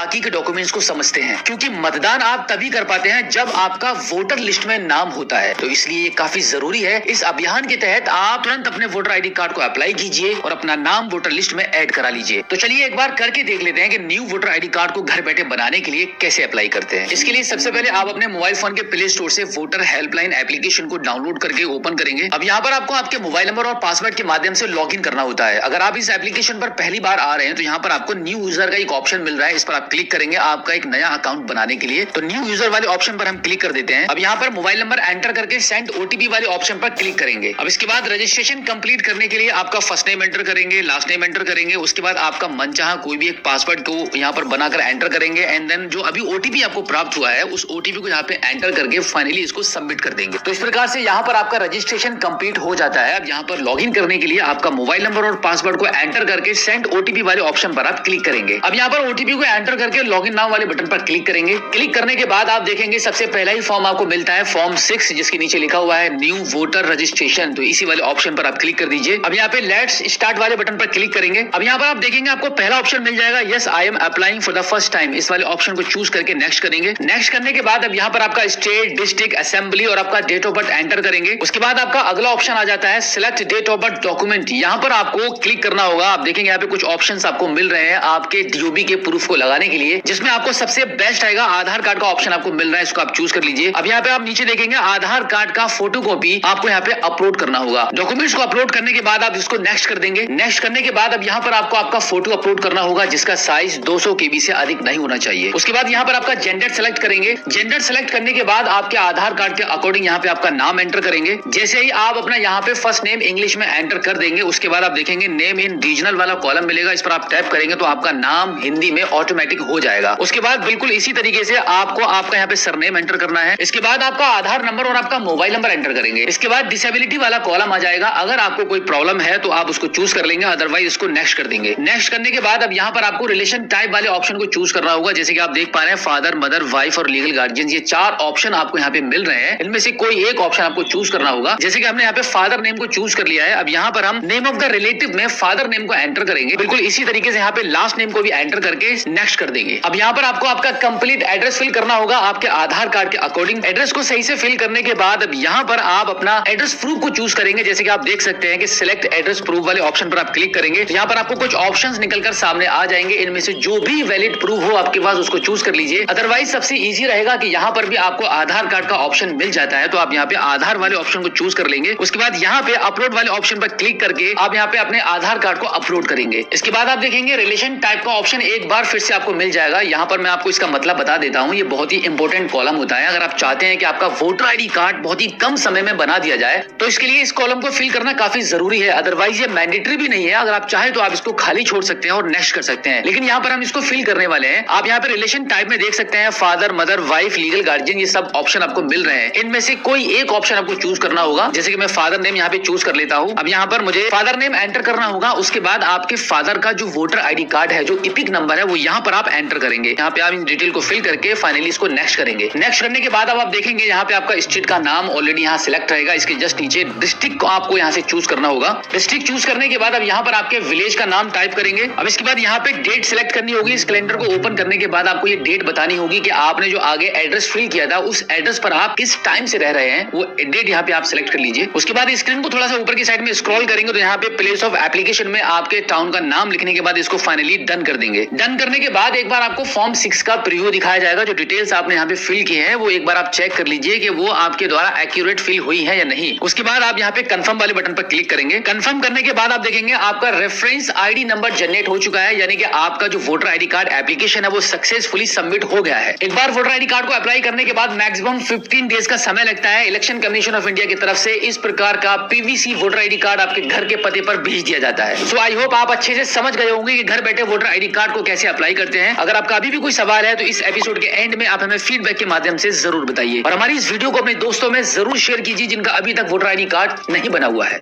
बाकी के डॉक्यूमेंट्स को समझते हैं, क्योंकि मतदान आप तभी कर पाते हैं जब आपका वोटर लिस्ट में नाम होता है। तो इसलिए ये काफी जरूरी है। इस अभियान के तहत आप तुरंत अपने वोटर आईडी कार्ड को अप्लाई कीजिए और अपना नाम वोटर लिस्ट में ऐड करा लीजिए। तो चलिए एक बार करके देख लेते हैं कि न्यू वोटर आईडी कार्ड को घर बैठे बनाने के लिए कैसे अप्लाई करते हैं। इसके लिए सबसे पहले आप अपने मोबाइल फोन के प्ले स्टोर से वोटर हेल्पलाइन एप्लीकेशन को डाउनलोड करके ओपन करेंगे। अब यहाँ पर आपको आपके मोबाइल नंबर और पासवर्ड के माध्यम से लॉगिन करना होता है। अगर आप इस एप्लीकेशन पर पहली बार आ रहे हैं तो यहाँ पर आपको न्यू यूजर का एक ऑप्शन मिल रहा है, इस पर आप क्लिक करेंगे आपका एक नया अकाउंट बनाने के लिए। तो न्यू यूजर वाले ऑप्शन पर हम क्लिक कर देते हैं। अब यहाँ पर मोबाइल नंबर एंटर करके सेंड ओटीपी वाले ऑप्शन पर क्लिक करेंगे। अब इसके बाद रजिस्ट्रेशन कंप्लीट करने के लिए आपका फर्स्ट नेम एंटर करेंगे, लास्ट नेम एंटर करेंगे, उसके बाद आपका मनचाहा कोई भी एक पासवर्ड को यहाँ पर बनाकर एंटर करेंगे एंड देन जो अभी ओटीपी आपको प्राप्त हुआ है उस ओटीपी को यहाँ पे एंटर करके फाइनली इसको सबमिट कर देंगे। तो इस प्रकार से यहाँ पर आपका रजिस्ट्रेशन कंप्लीट हो जाता है। अब यहाँ पर लॉगिन करने के लिए आपका मोबाइल नंबर और पासवर्ड को एंटर करके सेंड ओटीपी वाले ऑप्शन पर आप क्लिक करेंगे। अब यहाँ पर ओटीपी को एंटर करके लॉगिन नाउ वाले बटन पर क्लिक करेंगे। क्लिक करने के बाद आप देखेंगे सबसे पहला ही फॉर्म आपको मिलता है फॉर्म 6, जिसके नीचे लिखा हुआ है न्यू वोटर रजिस्ट्रेशन। तो इसी वाले ऑप्शन पर आप क्लिक कर दीजिए। अब यहाँ पे लेट्स स्टार्ट वाले बटन पर क्लिक करेंगे। अब यहाँ पर आप देखेंगे आपको पहला ऑप्शन मिल जाएगा yes I am applying for the first time. इस वाले ऑप्शन को चूज करके नेक्स्ट करेंगे। नेक्स्ट करने के बाद अब यहाँ पर आपका स्टेट, डिस्ट्रिक्ट, असेंबली और आपका डेट ऑफ बर्थ एंटर करेंगे। उसके बाद आपका अगला ऑप्शन आ जाता है select date of birth document. यहाँ पर आपको क्लिक करना होगा। आप देखेंगे यहाँ पे कुछ ऑप्शंस आपको मिल रहे हैं आपके डीओबी के प्रूफ को लगाने के लिए, जिसमें आपको सबसे बेस्ट आएगा आधार कार्ड का ऑप्शन आपको मिल रहा है, इसको आप चूज कर लीजिए। अब यहाँ पे आप नीचे देखेंगे आधार कार्ड का फोटो कॉपी आपको यहाँ पे अपलोड करना होगा। डॉक्यूमेंट्स को अपलोड करने के बाद आप इसको नेक्स्ट कर देंगे। नेक्स्ट करने के बाद अब यहाँ पर आपको आपका फोटो अपलोड करना होगा जिसका साइज 200 KB से अधिक नहीं होना चाहिए। उसके बाद यहाँ पर आपका जेंडर सेलेक्ट करेंगे। जेंडर सेलेक्ट करने के बाद आपके आधार कार्ड के अकॉर्डिंग यहाँ पे आपका नाम एंटर करेंगे। जैसे ही आप अपना यहाँ पे फर्स्ट नेम इंग्लिश में एंटर कर देंगे उसके बाद आप देखेंगे नेम इन रीजनल वाला कॉलम मिलेगा, इस पर आप टैप करेंगे तो आपका नाम हिंदी में ऑटोमेटिक हो जाएगा। उसके बाद बिल्कुल इसी तरीके से आपको आपका यहाँ पे सरनेम एंटर करना है। इसके बाद आपका आधार नंबर और आपका मोबाइल नंबर एंटर करेंगे। इसके बाद डिसेबिलिटी वाला कॉलम आ जाएगा। अगर आपको कोई प्रॉब्लम है तो आप उसको चूज कर लेंगे, अदरवाइज इसको नेक्स्ट कर देंगे। नेक्स्ट करने के बाद अब यहाँ पर आपको रिलेशन टाइप वाले ऑप्शन को चूज करना होगा। जैसे कि आप देख पा रहे हैं फादर, मदर, वाइफ और लीगल गार्जियन, ये 4 ऑप्शन आपको यहाँ पे मिल रहे हैं। इनमें से कोई एक ऑप्शन आपको चूज करना होगा। जैसे कि हमने यहाँ पे फादर नेम को चूज कर लिया है। अब यहाँ पर हम नेम ऑफ द रिलेटिव में फादर नेम को एंटर करेंगे। बिल्कुल इसी तरीके से यहाँ पे लास्ट नेम को भी एंटर करके नेक्स्ट कर देंगे। अब यहाँ पर आपको आपका कंप्लीट एड्रेस फिल करना होगा आपके आधार कार्ड के अकॉर्डिंग। एड्रेस को सही से फिल करने के बाद अब यहाँ पर आप अपना एड्रेस प्रूफ को चूज करेंगे। जैसे कि आप देख सकते हैं कि सिलेक्ट एड्रेस प्रूफ वाले ऑप्शन पर आप क्लिक करेंगे। यहाँ पर आपको कुछ ऑप्शंस निकलकर सामने आ जाएंगे। इनमें से जो भी वैलिड प्रूफ हो आपके पास उसको चूज कर लीजिए। अदरवाइज सबसे इजी रहेगा कि यहाँ पर भी आपको आधार कार्ड का ऑप्शन मिल जाता है, तो आप यहाँ पे आधार वाले ऑप्शन को चूज कर लेंगे। उसके बाद यहाँ पे अपलोड वाले ऑप्शन पर क्लिक करके आप यहाँ पे अपने आधार कार्ड को अपलोड करेंगे। इसके बाद आप देखेंगे रिलेशन टाइप का ऑप्शन एक बार फिर से आपको मिल जाएगा। यहाँ पर मैं आपको इसका मतलब बता देता हूँ, ये बहुत ही इंपॉर्टेंट कॉलम होता है। अगर आप चाहते हैं कि आपका वोटर आईडी कार्ड बहुत ही कम समय में बना दिया जाए तो इसके लिए इस कॉलम को फिल करना काफी जरूरी है। अदरवाइज ये मैंडेटरी भी नहीं है। अगर आप चाहे तो आप इसको खाली छोड़ सकते हैं और नेक्स्ट कर सकते हैं, लेकिन यहाँ पर हम इसको फिल करने वाले हैं। आप यहाँ पे रिलेशन टाइप में देख सकते हैं father, mother, wife, legal guardian, ये सब ऑप्शन आपको मिल रहे हैं। इनमें से कोई एक ऑप्शन आपको चूज करना होगा। जैसे कि मैं फादर नेम यहाँ पे चूज कर लेता हूँ। अब यहाँ पर मुझे फादर नेम एंटर करना होगा। उसके बाद आपके फादर का जो वोटर आईडी कार्ड है, जो इपिक नंबर है, वो यहाँ पर आप एंटर करेंगे। यहाँ पे आप इन डिटेल को फिल करके फाइनली इसको नेक्स्ट करेंगे। नेक्स्ट करने के बाद अब आप देखेंगे यहाँ पे आपका स्टेट का नाम ऑलरेडी यहाँ सिलेक्ट रहेगा। इसके जस्ट नीचे डिस्ट्रिक्ट को आपको यहाँ से चूज करना होगा। डिस्ट्रिक्ट चूज करने के बाद अब यहाँ पर आपके विलेज का नाम टाइप करेंगे। अब इसके बाद यहाँ पे डेट सिलेक्ट करनी होगी। इस कैलेंडर को ओपन करने के बाद आपको ये डेट बतानी होगी कि आपने जो आगे एड्रेस फिल किया था उस एड्रेस पर आप किस टाइम से रह रहे हैं, वो डेट यहाँ पे आप सिलेक्ट कर लीजिए। उसके बाद स्क्रीन को थोड़ा सा ऊपर की साइड में स्क्रॉल करेंगे तो यहाँ पे प्लेस ऑफ एप्लीकेशन में आपके टाउन का नाम लिखने के बाद इसको फाइनली डन कर देंगे। डन करने के बाद एक बार आपको फॉर्म 6 का प्रीव्यू दिखाया जाएगा। जो डिटेल्स आपने यहाँ पे फिल किए हैं वो एक बार आप चेक कर लीजिए कि वो आपके द्वारा एक्यूरेट फिल हुई है या नहीं। उसके बाद आप यहाँ पे कंफर्म वाले बटन पर क्लिक करेंगे। कंफर्म करने के बाद आप देखेंगे आपका रेफरेंस आईडी नंबर जनरेट हो चुका है, यानी कि आपका जो वोटर आईडी कार्ड एप्लीकेशन है वो सक्सेसफुली सबमिट हो गया है। एक बार वोटर आईडी कार्ड को अप्लाई करने के बाद मैक्सिमम 15 डेज का समय लगता है। इलेक्शन कमीशन ऑफ इंडिया की तरफ से इस प्रकार का पीवीसी वोटर आईडी कार्ड आपके घर के पते पर भेज दिया जाता है। सो आई होप आप अच्छे से समझ गए होंगे कि घर बैठे वोटर आईडी कार्ड को कैसे अप्लाई करते हैं। अगर आपका अभी भी कोई सवाल है तो इस एपिसोड के एंड में आप हमें फीडबैक के माध्यम से जरूर बताइए और हमारी इस वीडियो को अपने दोस्तों में जरूर शेयर कीजिए जिनका अभी तक वोटर आईडी कार्ड नहीं बना हुआ है।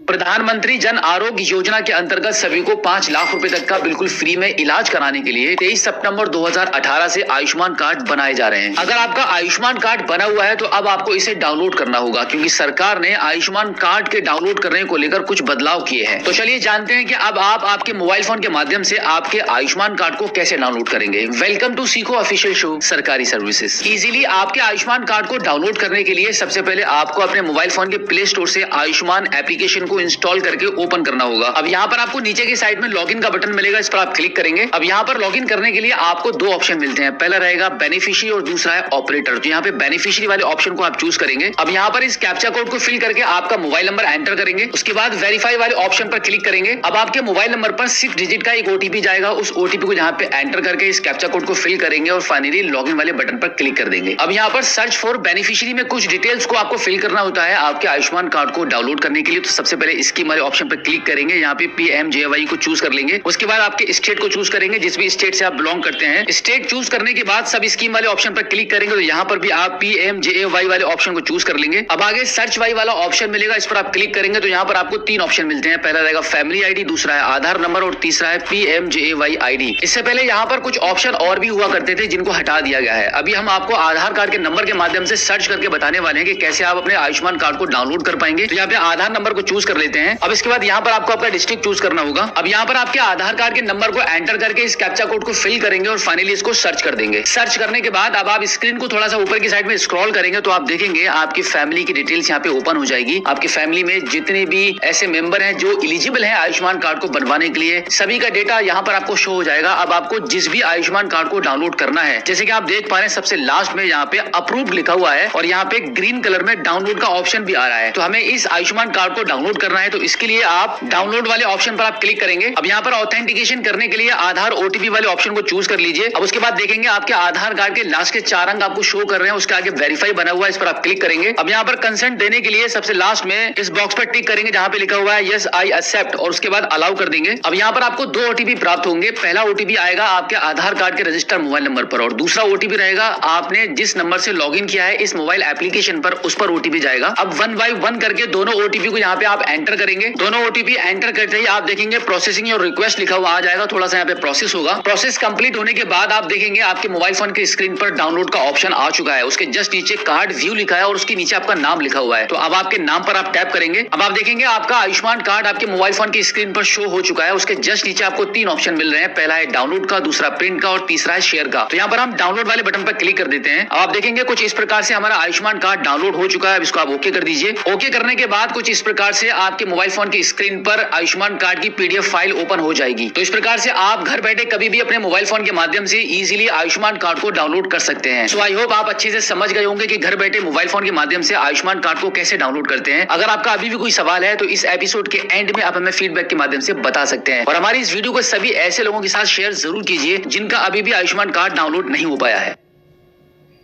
प्रधानमंत्री जन आरोग्य योजना के अंतर्गत सभी को 5 लाख रुपए तक का बिल्कुल फ्री में इलाज कराने के लिए 23 सितंबर 2018 से आयुष्मान कार्ड बनाए जा रहे हैं। अगर आपका आयुष्मान कार्ड बना हुआ है तो अब आपको इसे डाउनलोड करना होगा, क्योंकि सरकार ने आयुष्मान कार्ड के डाउनलोड करने को लेकर कुछ बदलाव किए हैं। तो चलिए जानते हैं कि अब आप आपके मोबाइल फोन के माध्यम से आपके आयुष्मान कार्ड को कैसे डाउनलोड करेंगे। वेलकम टू सीखो ऑफिशियल शो सरकारी सर्विसेज। इजीली आपके आयुष्मान कार्ड को डाउनलोड करने के लिए सबसे पहले आपको अपने मोबाइल फोन के प्ले स्टोर से आयुष्मान एप्लीकेशन को इंस्टॉल करके ओपन करना होगा। अब यहाँ पर आपको नीचे की साइड में लॉगिन का बटन मिलेगा, इस पर आप क्लिक करेंगे। अब यहाँ पर लॉगिन करने के लिए आपको 2 ऑप्शन मिलते हैं, पहला रहेगा बेनिफिशियरी और दूसरा है ऑपरेटर। तो यहाँ पे बेनिफिशियरी वाले ऑप्शन को आप चूज करेंगे। अब यहाँ पर इस कैप्चा कोड को फिल करके आपका मोबाइल नंबर एंटर करेंगे। उसके बाद वेरीफाई वाले ऑप्शन पर क्लिक करेंगे। अब आपके मोबाइल नंबर पर 6 डिजिट का एक ओटीपी जाएगा, उस ओटीपी को यहाँ पे एंटर करके इस कैप्चा कोड को फिल करेंगे और फाइनली लॉगिन वाले बटन पर क्लिक कर देंगे। अब यहाँ पर सर्च फॉर बेनिफिशियरी में कुछ डिटेल्स को आपको फिल करना होता है आपके आयुष्मान कार्ड को डाउनलोड करने के लिए। तो सबसे पहले स्कीम वाले ऑप्शन पर क्लिक करेंगे, यहाँ पे PMJAY को चूज कर लेंगे। उसके बाद आपके स्टेट को चूज करेंगे, जिस भी स्टेट से आप बिलोंग करते हैं। स्टेट चूज करने के बाद सब स्कीम वाले ऑप्शन पर क्लिक करेंगे, तो यहाँ पर भी आप PMJAY वाले ऑप्शन को चूज कर लेंगे। अब आगे सर्च वाई वाला ऑप्शन मिलेगा, इस पर आप क्लिक करेंगे तो यहाँ पर आपको 3 ऑप्शन मिलते हैं, पहला रहेगा फैमिली आईडी, दूसरा है आधार नंबर और तीसरा है PMJAY ID। इससे पहले यहाँ पर कुछ ऑप्शन और भी हुआ करते थे जिनको हटा दिया गया है। अभी हम आपको आधार कार्ड के नंबर के माध्यम से सर्च करके बताने वाले हैं कि कैसे आप अपने आयुष्मान कार्ड को डाउनलोड कर पाएंगे। तो यहाँ पे आधार नंबर को चूज कर लेते हैं। अब इसके बाद यहाँ पर आपको आपका डिस्ट्रिक्ट चूज करना होगा। अब यहाँ पर आपके आधार कार्ड के नंबर को एंटर करके इस कैप्चा कोड को फिल करेंगे और फाइनली इसको सर्च कर देंगे। सर्च करने के बाद अब आप स्क्रीन को थोड़ा सा ऊपर की साइड में स्क्रॉल करेंगे तो आप देखेंगे आपकी फैमिली की डिटेल्स यहाँ पे ओपन हो जाएगी। आपकी फैमिली में जितने भी ऐसे मेंबर हैं जो एलिजिबल हैं आयुष्मान कार्ड को बनवाने के लिए, सभी का डेटा यहाँ पर आपको शो हो जाएगा। अब आपको जिस भी आयुष्मान कार्ड को डाउनलोड करना है, जैसे कि आप देख पा रहे हैं सबसे लास्ट में यहाँ पे अप्रूव्ड लिखा हुआ है और यहाँ पे ग्रीन कलर में डाउनलोड का ऑप्शन भी आ रहा है। तो हमें इस आयुष्मान कार्ड को डाउनलोड करना है, तो इसके लिए आप डाउनलोड वाले ऑप्शन पर आप क्लिक करेंगे। अब यहाँ पर ऑथेंटिकेशन करने के लिए आधार OTP वाले ऑप्शन को चूज कर लीजिए। अब उसके बाद देखेंगे आपके आधार कार्ड के लास्ट के 4 अंक आपको शो कर रहे हैं, उसके आगे वेरीफाई बना हुआ है, इस पर आप क्लिक करेंगे। अब यहाँ पर कंसेंट देने के लिए सबसे लास्ट में इस बॉक्स पर टिक करेंगे जहाँ पे लिखा हुआ है यस आई एक्सेप्ट और उसके बाद अलाउ कर देंगे। अब यहाँ पर आपको 2 OTP प्राप्त होंगे। पहला OTP आएगा आपके आधार कार्ड के रजिस्टर्ड मोबाइल नंबर पर और दूसरा OTP रहेगा आपने जिस नंबर से लॉगिन किया है इस मोबाइल एप्लीकेशन पर, उस पर OTP जाएगा। अब 1 बाय 1 करके दोनों OTP को यहाँ पे आप एंटर करेंगे। दोनों OTP एंटर करते ही आप देखेंगे प्रोसेसिंग और रिक्वेस्ट लिखा हुआ आ जाएगा, थोड़ा सा यहाँ पे प्रोसेस होगा। प्रोसेस कंप्लीट होने के बाद आप देखेंगे आपके मोबाइल फोन के स्क्रीन पर डाउनलोड का ऑप्शन आ चुका है। उसके जस्ट नीचे कार्ड व्यू लिखा है और उसके नीचे आपका नाम लिखा हुआ है। तो अब आपके नाम पर आप टैप करेंगे। अब आप देखेंगे आपका आयुष्मान कार्ड आपके मोबाइल फोन की स्क्रीन पर शो हो चुका है। उसके जस्ट नीचे आपको 3 ऑप्शन मिल रहे हैं, पहला है डाउनलोड का, दूसरा प्रिंट का और तीसरा है शेयर का। तो यहाँ पर हम डाउनलोड वाले बटन पर क्लिक कर देते हैं। अब आप देखेंगे कुछ इस प्रकार से हमारा आयुष्मान कार्ड डाउनलोड हो चुका है। अब इसको आप ओके कर दीजिए। ओके करने के बाद कुछ इस प्रकार से आपके मोबाइल फोन की स्क्रीन पर आयुष्मान कार्ड की PDF फाइल ओपन हो जाएगी। तो इस प्रकार से आप घर बैठे कभी भी अपने मोबाइल फोन के माध्यम से इजीली आयुष्मान कार्ड को डाउनलोड कर सकते हैं। सो आई होप आप अच्छे से समझ गए होंगे कि घर बैठे मोबाइल फोन के माध्यम से आयुष्मान कार्ड को कैसे डाउनलोड करते हैं। अगर आपका अभी भी कोई सवाल है तो इस एपिसोड के एंड में आप हमें फीडबैक के माध्यम से बता सकते हैं और हमारी इस वीडियो को सभी ऐसे लोगों के साथ शेयर जरूर कीजिए जिनका अभी भी आयुष्मान कार्ड डाउनलोड नहीं हो पाया है।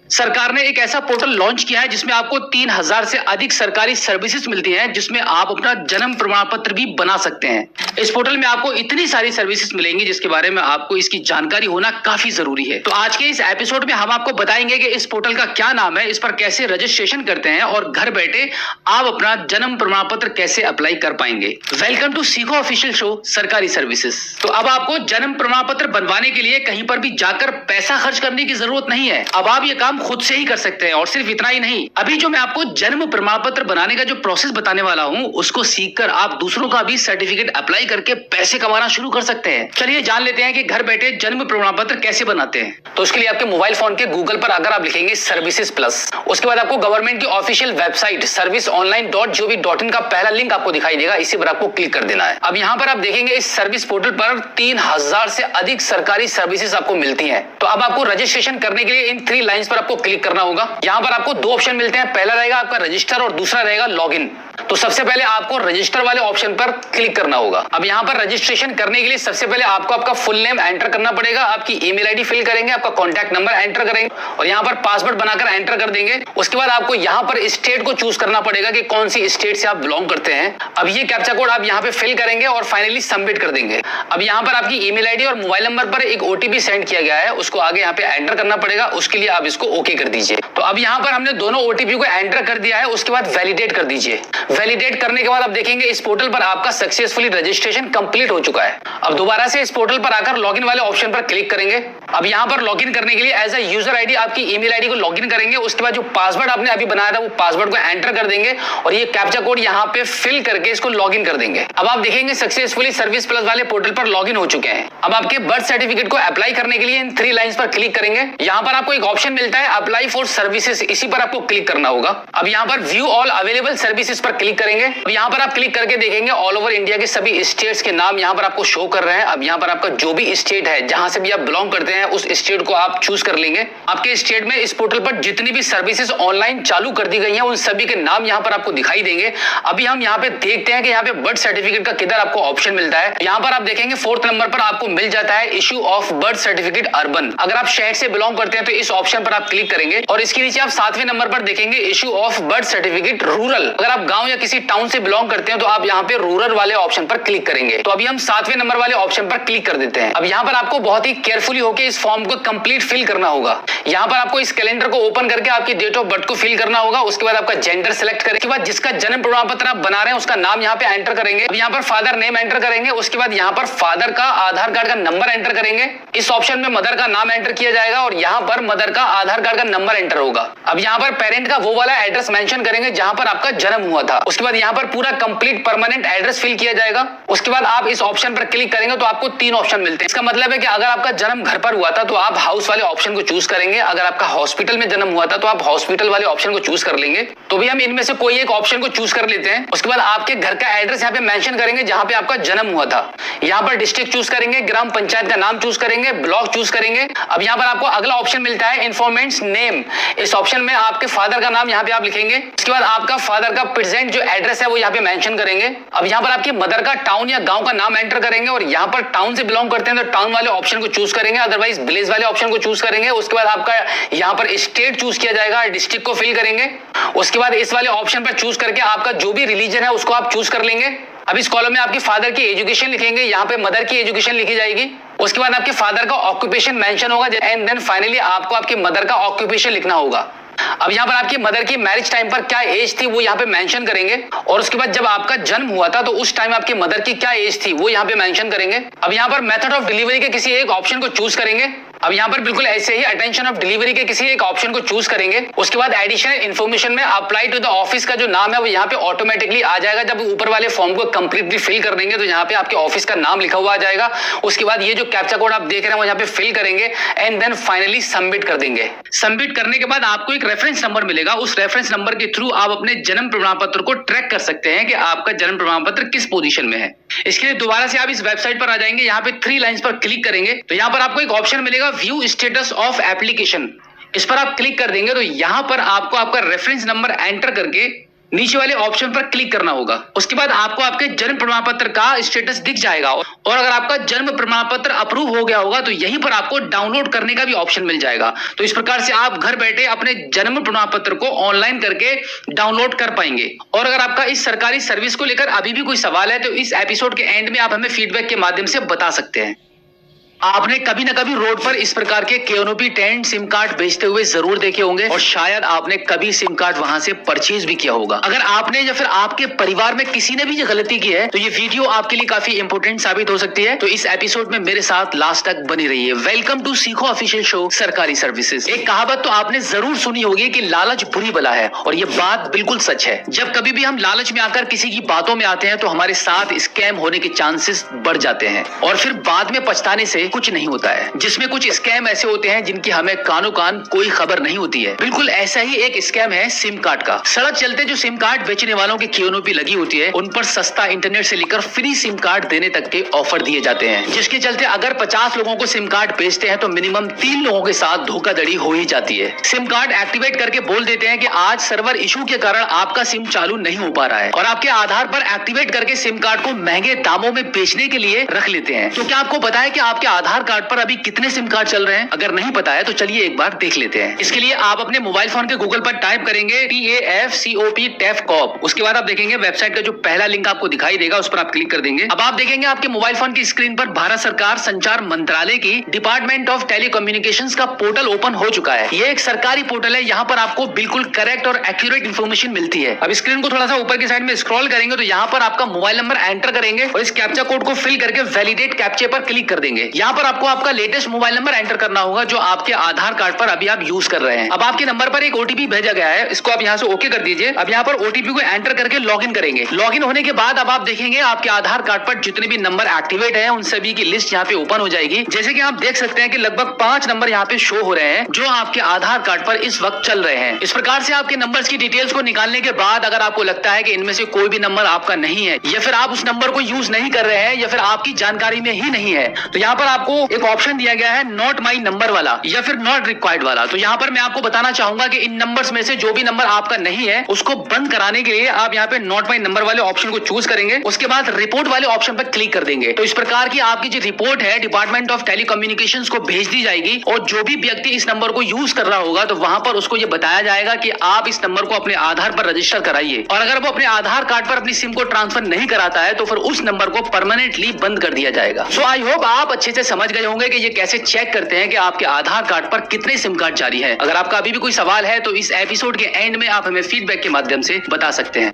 सरकार ने एक ऐसा पोर्टल लॉन्च किया है जिसमें आपको 3000 से अधिक सरकारी सर्विसेज मिलती हैं, जिसमें आप अपना जन्म प्रमाण पत्र भी बना सकते हैं। इस पोर्टल में आपको इतनी सारी सर्विसेज मिलेंगी जिसके बारे में आपको इसकी जानकारी होना काफी जरूरी है। तो आज के इस एपिसोड में हम आपको बताएंगे कि इस पोर्टल का क्या नाम है, इस पर कैसे रजिस्ट्रेशन करते हैं और घर बैठे आप अपना जन्म प्रमाण पत्र कैसे अप्लाई कर पाएंगे। वेलकम टू सीखो ऑफिशियल शो सरकारी सर्विसेज। तो अब आपको जन्म प्रमाण पत्र बनवाने के लिए कहीं पर भी जाकर पैसा खर्च करने की जरूरत नहीं है। अब आप ये काम खुद से ही कर सकते हैं और सिर्फ इतना ही नहीं, अभी जो मैं आपको जन्म प्रमाण पत्र बनाने का जो प्रोसेस बताने वाला हूं उसको सीखकर आप दूसरों का भी सर्टिफिकेट अप्लाई करके पैसे कमाना शुरू कर सकते हैं। चलिए जान लेते हैं कि घर बैठे जन्म प्रमाण पत्र कैसे बनाते हैं। तो उसके लिए आपके मोबाइल फोन के गूगल पर अगर आप लिखेंगे सर्विसेज प्लस, उसके बाद आपको गवर्नमेंट की ऑफिशियल वेबसाइट serviceonline.gov.in का पहला लिंक आपको दिखाई देगा, इसी पर आपको क्लिक कर देना है। अब यहाँ पर आप देखेंगे इस सर्विस पोर्टल पर 3000 से अधिक सरकारी सर्विसेज आपको मिलती हैं। तो अब आपको रजिस्ट्रेशन करने के लिए इन 3 लाइंस पर आपको क्लिक करना होगा। यहाँ पर आपको 2 ऑप्शन मिलते हैं, पहला रहेगा आपका रजिस्टर और दूसरा रहेगा लॉगिन। तो सबसे पहले आपको रजिस्टर वाले ऑप्शन पर क्लिक करना होगा। अब यहाँ पर रजिस्ट्रेशन करने के लिए सबसे पहले आपको आपका फुल नेम एंटर करना पड़ेगा, आपकी ईमेल आईडी फिल करेंगे, आपका कॉन्टैक्ट नंबर एंटर करेंगे और यहाँ पर पासवर्ड बनाकर एंटर कर देंगे। उसके बाद आपको यहाँ पर स्टेट को चूज करना पड़ेगा कि कौन सी स्टेट से आप बिलोंग करते हैं। अब ये कैप्चा कोड आप यहाँ पे फिल करेंगे और फाइनली सबमिट कर देंगे। अब यहाँ पर आपकी ईमेल आईडी और मोबाइल नंबर पर एक OTP सेंड किया गया है, उसको आगे यहाँ पे एंटर करना पड़ेगा। उसके लिए आप इसको ओके कर दीजिए। तो अब यहाँ पर हमने दोनों OTP को एंटर कर दिया है, उसके बाद वैलिडेट कर दीजिए। वैलिडेट करने के बाद आप देखेंगे इस पोर्टल पर आपका सक्सेसफुली रजिस्ट्रेशन कंप्लीट हो चुका है। अब दोबारा से इस पोर्टल पर आकर लॉगिन वाले ऑप्शन पर क्लिक करेंगे। अब यहाँ पर लॉगिन करने के लिए एज अ यूजर आईडी आपकी ईमेल आईडी को लॉगिन करेंगे। उसके बाद जो पासवर्ड आपने अभी बनाया था वो पासवर्ड को एंटर कर देंगे और ये कैप्चा कोड यहाँ पे फिल करके इसको लॉगिन कर देंगे। अब आप देखेंगे सक्सेसफुली सर्विस प्लस वाले पोर्टल पर लॉगिन हो चुके हैं। अब आपके बर्थ सर्टिफिकेट को अप्लाई करने के लिए इन 3 लाइंस पर क्लिक करेंगे। यहाँ पर आपको एक ऑप्शन मिलता है अप्लाई फॉर सर्विसेज, इसी पर आपको क्लिक करना होगा। अब यहाँ पर व्यू ऑल अवेलेबल सर्विसेज पर क्लिक करेंगे। अब यहाँ पर आप क्लिक करके देखेंगे ऑल ओवर इंडिया के सभी स्टेट्स के नाम यहाँ पर आपको शो कर रहे हैं। अब यहाँ पर आपका जो भी स्टेट है, जहां से भी आप बिलोंग करते हैं, उस स्टेट को आप चूज कर लेंगे। आपके स्टेट में इस पोर्टल पर जितनी भी सर्विसेज ऑनलाइन चालू कर दी गई हैं, उन सभी के नाम यहाँ पर आपको दिखाई देंगे। अभी हम यहाँ पे देखते हैं कि यहाँ पे बर्थ सर्टिफिकेट का किधर आपको ऑप्शन मिलता है। यहाँ पर आप देखेंगे 4th नंबर पर आपको मिल जाता है issue of birth certificate urban. अगर आप शहर से बिलोंग करते हैं तो इस ऑप्शन पर आप क्लिक करेंगे और इसके नीचे आप 7वें नंबर पर देखेंगे issue of birth certificate rural. अगर आप गांव या किसी टाउन से बिलोंग करते हैं तो आप यहाँ पे रूरल वाले ऑप्शन पर क्लिक करेंगे। तो अभी हम 7वें नंबर वाले ऑप्शन पर क्लिक कर देते हैं। अब यहाँ पर आपको बहुत ही केयरफुली होकर इस फॉर्म को कंप्लीट फिल करना होगा। यहाँ पर आपको इस कैलेंडर को ओपन करके आपकी डेट ऑफ बर्थ को फिल करना होगा। उसके बाद आपका जेंडर सिलेक्ट करें, उसके बाद जिसका जन्म प्रमाण पत्र आप बना रहे हैं उसका नाम यहाँ पे एंटर करेंगे। अब यहाँ पर फादर नेम एंटर करेंगे। उसके बाद यहाँ पर फादर का आधार कार्ड का नंबर एंटर करेंगे। इस ऑप्शन में मदर का नाम एंटर किया जाएगा और यहाँ पर मदर का आधार कार्ड का नंबर एंटर होगा। अब यहाँ पर पेरेंट का वो वाला एड्रेस मेंशन करेंगे जहां पर आपका जन्म हुआ था। उसके बाद यहाँ पर पूरा कंप्लीट परमानेंट एड्रेस फिल किया जाएगा। उसके बाद आप इस ऑप्शन पर क्लिक करेंगे तो आपको 3 ऑप्शन मिलते हैं। इसका मतलब है कि अगर आपका जन्म घर पर हुआ था तो आप हाउस वाले ऑप्शन को चूज करेंगे। अगर आपका हॉस्पिटल में जन्म हुआ था तो आप हॉस्पिटल वाले ऑप्शन को चूज कर लेंगे। तो भी हम इनमें से कोई एक ऑप्शन को चूज कर लेते हैं। उसके बाद आपके घर का एड्रेस यहाँ पे मेंशन करेंगे जहां पे आपका जन्म हुआ था। यहाँ पर डिस्ट्रिक्ट चूज करेंगे, ग्राम पंचायत का नाम चूज करेंगे, ब्लॉक चूज करेंगे। अब यहाँ पर आपको अगला ऑप्शन मिलता है इन्फॉर्मेंट्स नेम। इस ऑप्शन में आपके फादर का नाम यहाँ पे आप लिखेंगे। उसके बाद आपका फादर का प्रेजेंट जो एड्रेस है वो यहाँ पे मेंशन करेंगे। अब यहाँ पर आपकी मदर का टाउन या गांव का नाम एंटर करेंगे और यहाँ पर टाउन से बिलोंग करते हैं तो टाउन वाले ऑप्शन को चूज करेंगे, अदरवाइज विलेज वाले ऑप्शन को चूज करेंगे। उसके बाद आपका यहाँ पर स्टेट चूज किया जाएगा, डिस्ट्रिक्ट को फिल करेंगे। उसके बाद इस वाले ऑप्शन पर चूज करके आपका जो भी रिलीजन है उसको आप चूज कर लेंगे। अब इस कॉलम में आपकी फादर की एजुकेशन लिखेंगे, यहाँ पे मदर की एजुकेशन लिखी जाएगी। उसके बाद आपके फादर का ऑक्यूपेशन मेंशन होगा एंड देन फाइनली आपको आपकी मदर का ऑक्यूपेशन लिखना होगा। अब यहाँ पर आपकी मदर की मैरिज टाइम पर क्या एज थी वो यहाँ पे मेंशन करेंगे और उसके बाद जब आपका जन्म हुआ था तो उस टाइम आपकी मदर की क्या एज थी वो यहाँ पे मेंशन करेंगे। अब यहाँ पर मेथड ऑफ डिलीवरी के किसी एक ऑप्शन को चूज करेंगे। अब यहाँ पर बिल्कुल ऐसे ही अटेंशन ऑफ डिलीवरी के किसी एक ऑप्शन को चूज करेंगे। उसके बाद एडिशनल इन्फॉर्मेशन में अप्लाई टू द ऑफिस का जो नाम है वो यहाँ पे ऑटोमेटिकली आ जाएगा। जब ऊपर वाले फॉर्म को कंप्लीटली फिल कर देंगे तो यहाँ पे आपके ऑफिस का नाम लिखा हुआ आ जाएगा। उसके बाद ये जो कैप्चा कोड आप देख रहे हैं वो यहाँ पे फिल करेंगे एंड देन फाइनली सबमिट कर देंगे। सबमिट करने के बाद आपको एक रेफरेंस नंबर मिलेगा। उस रेफरेंस नंबर के थ्रू आप अपने जन्म प्रमाण पत्र को ट्रैक कर सकते हैं कि आपका जन्म प्रमाण पत्र किस पोजीशन में है। इसके लिए दोबारा से आप इस वेबसाइट पर आ जाएंगे, यहाँ पे 3 लाइंस पर क्लिक करेंगे तो यहाँ पर आपको एक ऑप्शन मिलेगा व्यू स्टेटस ऑफ एप्लीकेशन। इस पर आप क्लिक कर देंगे तो यहाँ पर आपको आपका रेफरेंस नंबर एंटर करके नीचे वाले ऑप्शन पर क्लिक करना होगा। उसके बाद आपको आपके जन्म प्रमाण पत्र का स्टेटस दिख जाएगा और अगर आपका जन्म प्रमाण पत्र अप्रूव हो गया होगा तो यहीं पर आपको डाउनलोड करने का भी ऑप्शन मिल जाएगा। तो इस प्रकार से आप घर बैठे अपने जन्म प्रमाण पत्र को ऑनलाइन करके डाउनलोड कर पाएंगे। और अगर आपका इस सरकारी सर्विस को लेकर अभी भी कोई सवाल है तो इस एपिसोड के एंड में आप हमें फीडबैक के माध्यम से बता सकते हैं। आपने कभी ना कभी रोड पर इस प्रकार के केओनोपी टेंट सिम कार्ड बेचते हुए जरूर देखे होंगे और शायद आपने कभी सिम कार्ड वहां से परचेज भी किया होगा। अगर आपने या फिर आपके परिवार में किसी ने भी ये गलती की है तो ये वीडियो आपके लिए काफी इंपोर्टेंट साबित हो सकती है। तो इस एपिसोड में मेरे साथ लास्ट तक बनी रहिए। वेलकम टू सीखो ऑफिशियल शो सरकारी सर्विसेज। एक कहावत तो आपने जरूर सुनी होगी कि लालच बुरी बला है और ये बात बिल्कुल सच है। जब कभी भी हम लालच में आकर किसी की बातों में आते हैं तो हमारे साथ स्कैम होने के चांसेस बढ़ जाते हैं और फिर बाद में पछताने से कुछ नहीं होता है। जिसमें कुछ स्कैम ऐसे होते हैं जिनकी हमें कानो कान कोई खबर नहीं होती है। बिल्कुल ऐसा ही एक स्कैम है सिम कार्ड का। सड़क चलते जो सिम कार्ड बेचने वालों की केओनोपी लगी होती है उन पर सस्ता इंटरनेट से लेकर फ्री सिम कार्ड देने तक के ऑफर दिए जाते हैं, जिसके चलते अगर 50 लोगों को सिम कार्ड बेचते हैं तो मिनिमम 3 लोगों के साथ धोखाधड़ी हो ही जाती है। सिम कार्ड एक्टिवेट करके बोल देते हैं कि आज सर्वर इशू के कारण आपका सिम चालू नहीं हो पा रहा है और आपके आधार पर एक्टिवेट करके सिम कार्ड को महंगे दामों में बेचने के लिए रख लेते हैं। तो क्या आपको पता है कि आपके आधार कार्ड पर अभी कितने सिम कार्ड चल रहे हैं? अगर नहीं पता है तो चलिए एक बार देख लेते हैं। इसके लिए आप अपने मोबाइल फोन के गूगल पर टाइप करेंगे TAFCOP। उसके बाद आप देखेंगे वेबसाइट का जो पहला लिंक आपको दिखाई देगा उस पर आप क्लिक कर देंगे। अब आप देखेंगे आपके मोबाइल फोन की स्क्रीन पर भारत सरकार संचार मंत्रालय की डिपार्टमेंट ऑफ टेलीकम्युनिकेशंस का पोर्टल ओपन हो चुका है। ये एक सरकारी पोर्टल है, यहाँ पर आपको बिल्कुल करेक्ट और एक्यूरेट इन्फॉर्मेशन मिलती है। अब स्क्रीन को थोड़ा सा ऊपर की साइड में स्क्रॉल करेंगे तो यहाँ पर आपका मोबाइल नंबर एंटर करेंगे और इस कैप्चा कोड को फिल करके वैलिडेट कैप्चे पर क्लिक कर देंगे। यहाँ पर आपको आपका लेटेस्ट मोबाइल नंबर एंटर करना होगा जो आपके आधार कार्ड पर अभी आप यूज कर रहे हैं। अब आपके नंबर पर एक ओटीपी भेजा गया है, इसको आप यहाँ से ओके कर दीजिए। अब यहाँ पर ओटीपी को एंटर करके लॉगिन करेंगे। लॉगिन होने के बाद अब आप देखेंगे आपके आधार कार्ड पर जितने भी नंबर एक्टिवेट है उन सभी की लिस्ट यहाँ पे ओपन हो जाएगी। जैसे कि आप देख सकते हैं कि लगभग 5 नंबर यहाँ पे शो हो रहे हैं जो आपके आधार कार्ड पर इस वक्त चल रहे हैं। इस प्रकार से आपके नंबर्स की डिटेल्स को निकालने के बाद अगर आपको लगता है कि इनमें से कोई भी नंबर आपका नहीं है या फिर आप उस नंबर को यूज नहीं कर रहे हैं या फिर आपकी जानकारी में ही नहीं है तो यहाँ पर आपको एक ऑप्शन दिया गया है नॉट माई नंबर वाला या फिर नॉट रिक्वायर्ड वाला। तो यहाँ पर मैं आपको बताना चाहूंगा कि इन नंबर्स में से जो भी नंबर आपका नहीं है उसको बंद कराने के लिए आप यहाँ पे नॉट माई नंबर वाले ऑप्शन को चूज करेंगे। उसके बाद रिपोर्ट वाले ऑप्शन पर क्लिक कर देंगे। तो इस प्रकार की आपकी जो रिपोर्ट है डिपार्टमेंट ऑफ टेलीकम्युनिकेशंस को भेज दी जाएगी और जो भी व्यक्ति इस नंबर को यूज कर रहा होगा तो वहां पर उसको ये बताया जाएगा कि आप इस नंबर को अपने आधार पर रजिस्टर कराइए और अगर वो अपने आधार कार्ड पर अपनी सिम को ट्रांसफर नहीं कराता है तो फिर उस नंबर को परमानेंटली बंद कर दिया जाएगा। सो आई होप आप अच्छे से समझ गए होंगे कि ये कैसे चेक करते हैं कि आपके आधार कार्ड पर कितने सिम कार्ड जारी है। अगर आपका अभी भी कोई सवाल है तो इस एपिसोड के एंड में आप हमें फीडबैक के माध्यम से बता सकते हैं।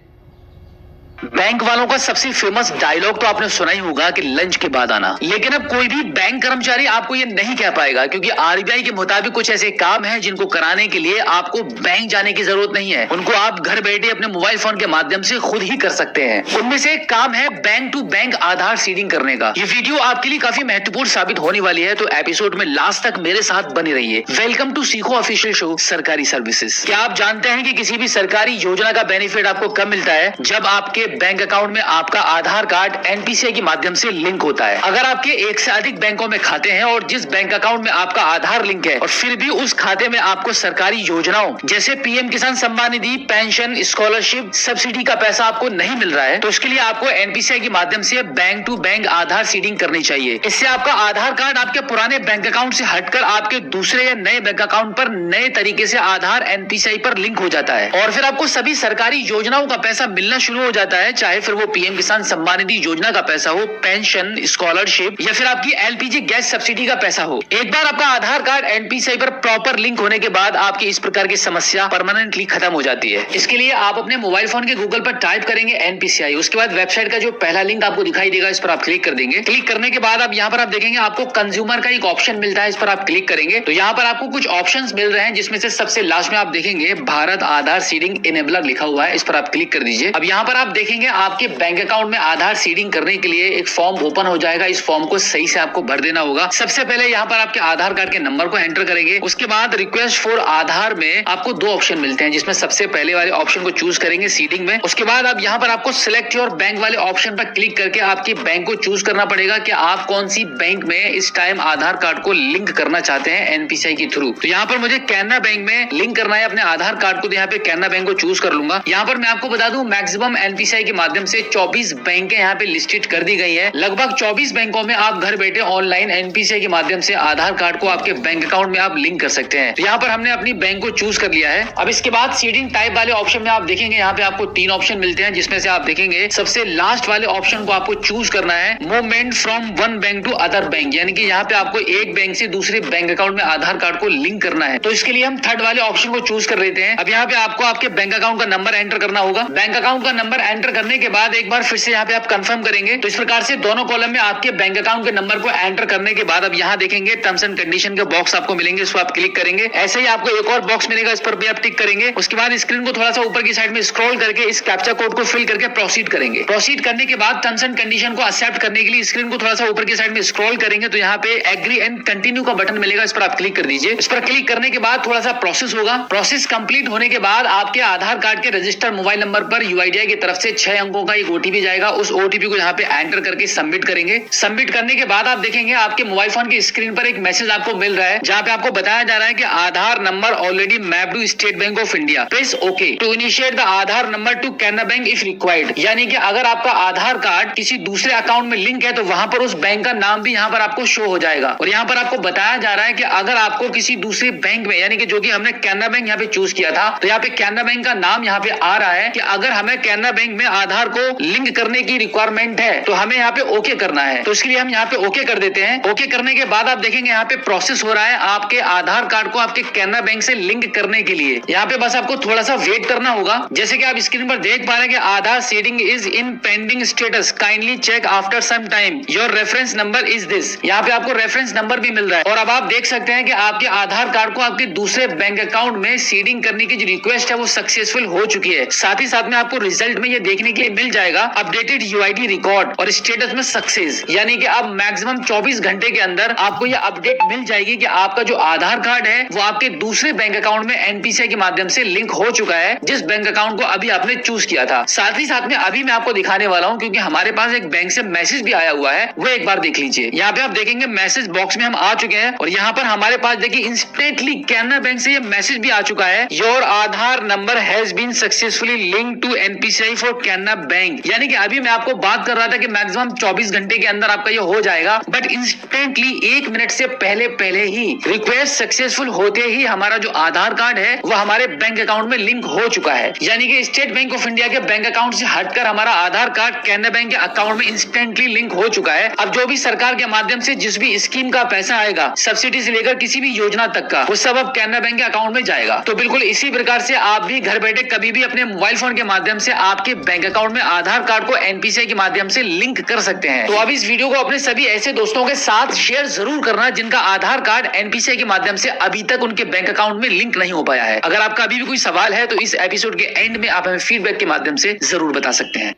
बैंक वालों का सबसे फेमस डायलॉग तो आपने सुना ही होगा कि लंच के बाद आना, लेकिन अब कोई भी बैंक कर्मचारी आपको ये नहीं कह पाएगा क्योंकि आरबीआई के मुताबिक कुछ ऐसे काम हैं जिनको कराने के लिए आपको बैंक जाने की जरूरत नहीं है। उनको आप घर बैठे अपने मोबाइल फोन के माध्यम से खुद ही कर सकते हैं। उनमें से एक काम है bank to bank Aadhaar seeding करने का। ये वीडियो आपके लिए काफी महत्वपूर्ण साबित होने वाली है, तो एपिसोड में लास्ट तक मेरे साथ बने रहिए। वेलकम टू सीखो ऑफिशियल शो सरकारी सर्विसेज। क्या आप जानते हैं कि किसी भी सरकारी योजना का बेनिफिट आपको कब मिलता है? जब आपके बैंक अकाउंट में आपका आधार कार्ड एनपीसीआई के माध्यम से लिंक होता है। अगर आपके एक से अधिक बैंकों में खाते हैं और जिस बैंक अकाउंट में आपका आधार लिंक है और फिर भी उस खाते में आपको सरकारी योजनाओं जैसे पीएम किसान Samman Nidhi, pension, scholarship, subsidy का पैसा आपको नहीं मिल रहा है तो उसके लिए आपको एनपीसीआई के माध्यम से bank to bank Aadhaar seeding करनी चाहिए। इससे आपका आधार कार्ड आपके पुराने बैंक अकाउंट से हटकर आपके दूसरे या नए बैंक अकाउंट पर नए तरीके से आधार एनपीसीआई पर लिंक हो जाता है और फिर आपको सभी सरकारी योजनाओं का पैसा मिलना शुरू हो जाता है, चाहे फिर वो पीएम किसान सम्मान निधि योजना का पैसा हो, पेंशन, स्कॉलरशिप या फिर आपकी एलपीजी गैस सब्सिडी का पैसा हो। एक बार आपका आधार कार्ड एनपीसीआई पर प्रॉपर लिंक होने के बाद आपकी इस प्रकार की समस्या परमानेंटली खत्म हो जाती है। इसके लिए आप अपने मोबाइल फोन के गूगल पर टाइप करेंगे एनपीसीआई, उसके बाद वेबसाइट का जो पहला लिंक आपको दिखाई देगा इस पर आप क्लिक कर देंगे। क्लिक करने के बाद आप यहाँ पर आप देखेंगे आपको कंज्यूमर का एक ऑप्शन मिलता है, इस पर आप क्लिक करेंगे तो यहाँ पर आपको कुछ ऑप्शंस मिल रहे हैं जिसमें से सबसे लास्ट में आप देखेंगे भारत आधार सीडिंग इनेबलर लिखा हुआ है, इस पर आप क्लिक कर दीजिए। अब यहाँ पर आप देखेंगे आपके बैंक अकाउंट में आधार सीडिंग करने के लिए एक फॉर्म ओपन हो जाएगा। इस फॉर्म को सही से आपको भर देना होगा। सबसे पहले यहाँ पर आपके आधार कार्ड के नंबर को एंटर करेंगे, उसके बाद रिक्वेस्ट फॉर आधार में आपको 2 ऑप्शन मिलते हैं जिसमें सबसे पहले वाले ऑप्शन को चूज करेंगे सीडिंग में। उसके बाद अब यहाँ पर आपको सिलेक्ट योर बैंक वाले ऑप्शन पर क्लिक करके आपकी बैंक को चूज करना पड़ेगा कि आप कौन सी बैंक में इस टाइम आधार कार्ड को लिंक करना चाहते हैं एनपीसीआई के थ्रू। तो यहाँ पर मुझे कैनरा बैंक में लिंक करना है अपने आधार कार्ड को, तो यहाँ पे कैनरा बैंक को चूज कर लूंगा। यहाँ पर मैं आपको बता दूं मैक्सिमम एनपीसीआई के माध्यम से 24 बैंक यहाँ पे लिस्टेड कर दी गई है। लगभग 24 बैंकों में आप घर बैठे ऑनलाइन एनपीसीआई के माध्यम से आधार कार्ड को आपके बैंक अकाउंट में आप लिंक कर सकते हैं। तो यहाँ पर हमने अपनी बैंक को चूज कर लिया है। अब इसके बाद सीडिंग टाइप वाले ऑप्शन में आप देखेंगे यहाँ पे आपको 3 ऑप्शन मिलते हैं जिसमें से आप देखेंगे सबसे लास्ट वाले ऑप्शन को आपको चूज करना है movement from one bank to other bank, यानी कि यहाँ पे आपको एक बैंक से दूसरे बैंक अकाउंट में आधार कार्ड को लिंक करना है। तो इसके लिए हम थर्ड वाले ऑप्शन को चूज कर लेते हैं। अब यहाँ पे आपको आपके बैंक अकाउंट का नंबर एंटर करना होगा। बैंक अकाउंट का नंबर एंटर करने के बाद एक बार फिर से यहाँ पे आप कंफर्म करेंगे। तो इस प्रकार से दोनों कॉलम में आपके बैंक अकाउंट के नंबर को एंटर करने के बाद अब यहाँ देखेंगे टर्म्स एंड कंडीशन के बॉक्स आपको मिलेंगे, इसको आप क्लिक करेंगे। ऐसे ही आपको एक और बॉक्स मिलेगा, इस पर भी आप टिक करेंगे। उसके बाद स्क्रीन को थोड़ा सा ऊपर की साइड में स्क्रॉल करके इस कैप्चा कोड को फिल करके प्रोसीड करेंगे। प्रोसीड करने के बाद टर्म्स एंड कंडीशन को एक्सेप्ट करने के लिए स्क्रीन को थोड़ा सा ऊपर की साइड में स्क्रॉल करेंगे तो यहाँ पे एग्री एंड कंटिन्यू का बटन मिलेगा, इस पर आप क्लिक कर दीजिए। इस पर क्लिक करने के बाद थोड़ा सा प्रोसेस होगा। प्रोसेस कंप्लीट होने के बाद आपके आधार कार्ड के रजिस्टर्ड मोबाइल नंबर पर यूआईडीआई की तरफ से 6 अंकों का एक ओटीपी जाएगा। उस ओटीपी को यहाँ पे एंटर करके सबमिट करेंगे। सबमिट करने के बाद आप देखेंगे आपके मोबाइल फोन की स्क्रीन पर एक मैसेज आपको मिल रहा है, जहाँ पे आपको बताया जा रहा है कि Aadhaar number already map to State Bank of India, press okay to initiate the Aadhaar number to Canara bank if required. यानी कि अगर आपका आधार कार्ड किसी दूसरे अकाउंट में लिंक है तो वहां पर उस बैंक का नाम भी यहाँ पर आपको शो हो जाएगा। और यहाँ पर आपको बताया जा रहा है कि अगर आपको किसी दूसरे बैंक में, यानी कि जो कि हमने कैनरा बैंक यहाँ पे चूज किया था, तो यहाँ पे कैनरा बैंक का नाम यहाँ पे आ रहा है कि अगर हमें कैनरा बैंक में आधार को लिंक करने की रिक्वायरमेंट है तो हमें यहाँ पे ओके करना है। तो इसके लिए हम यहाँ पे ओके कर देते हैं। ओके करने के बाद आप देखेंगे यहाँ पे प्रोसेस हो रहा है आपके आधार कार्ड को आपके कैनरा बैंक से लिंक करने के लिए। यहाँ पे बस आपको थोड़ा सा वेट करना होगा। जैसे कि आप स्क्रीन पर देख पा रहे हैं कि Aadhaar seeding is in pending status, kindly check after some time, your reference number is this. यहाँ पे आपको रेफरेंस नंबर भी मिल रहा है। और अब आप देख सकते हैं कि आपके आधार कार्ड को आपके दूसरे बैंक अकाउंट में सीडिंग करने की जो रिक्वेस्ट है वो सक्सेसफुल हो चुकी है। साथ ही साथ में आपको रिजल्ट में ये देखने के लिए मिल जाएगा अपडेटेड यूआईडी रिकॉर्ड और स्टेटस में सक्सेस, यानी कि अब मैक्सिमम 24 घंटे के अंदर आपको ये अपडेट मिल जाएगी कि आपका जो आधार कार्ड है वो आपके दूसरे बैंक अकाउंट में एनपीसीआई के माध्यम से लिंक हो चुका है, जिस बैंक अकाउंट को अभी आपने चूज किया था। साथ ही साथ में अभी मैं आपको दिखाने वाला हूं, क्योंकि हमारे पास एक बैंक से मैसेज भी आया हुआ है, वो एक बार देख लीजिए। यहाँ पे आप देखेंगे मैसेज बॉक्स में हम आ चुके हैं और यहाँ पर हमारे पास देखिए इंस्टेंटली कैनरा बैंक से ये मैसेज भी आ चुका है, your Aadhaar number has been successfully link to NPCI for Canara Bank. यानी कि अभी मैं आपको बात कर रहा था कि मैक्सिमम 24 घंटे के अंदर आपका ये हो जाएगा, बट इंस्टेंटली 1 मिनट से पहले ही रिक्वेस्ट सक्सेसफुल होते ही हमारा जो आधार कार्ड है वो हमारे बैंक अकाउंट में लिंक हो चुका है। यानी कि स्टेट बैंक ऑफ इंडिया के बैंक अकाउंट से हटकर हमारा आधार कार्ड कैनरा बैंक के अकाउंट में इंस्टेंटली लिंक हो चुका है। अब जो भी सरकार के माध्यम से जिस भी स्कीम का पैसा आएगा, सब्सिडी से लेकर किसी भी योजना तक का, वो सब अब कैनरा बैंक के अकाउंट में जाएगा। तो बिल्कुल इसी प्रकार से आप भी घर बैठे कभी भी अपने मोबाइल फोन के माध्यम से आपके बैंक अकाउंट में आधार कार्ड को एनपीसीआई के माध्यम से लिंक कर सकते हैं। तो अब इस वीडियो को अपने सभी ऐसे दोस्तों के साथ शेयर जरूर करना जिनका आधार कार्ड एनपीसीआई के माध्यम से अभी तक उनके बैंक अकाउंट में लिंक नहीं हो पाया है। अगर आपका अभी भी कोई सवाल है तो इस एपिसोड के एंड में आप हमें फीडबैक के माध्यम से जरूर बता सकते हैं।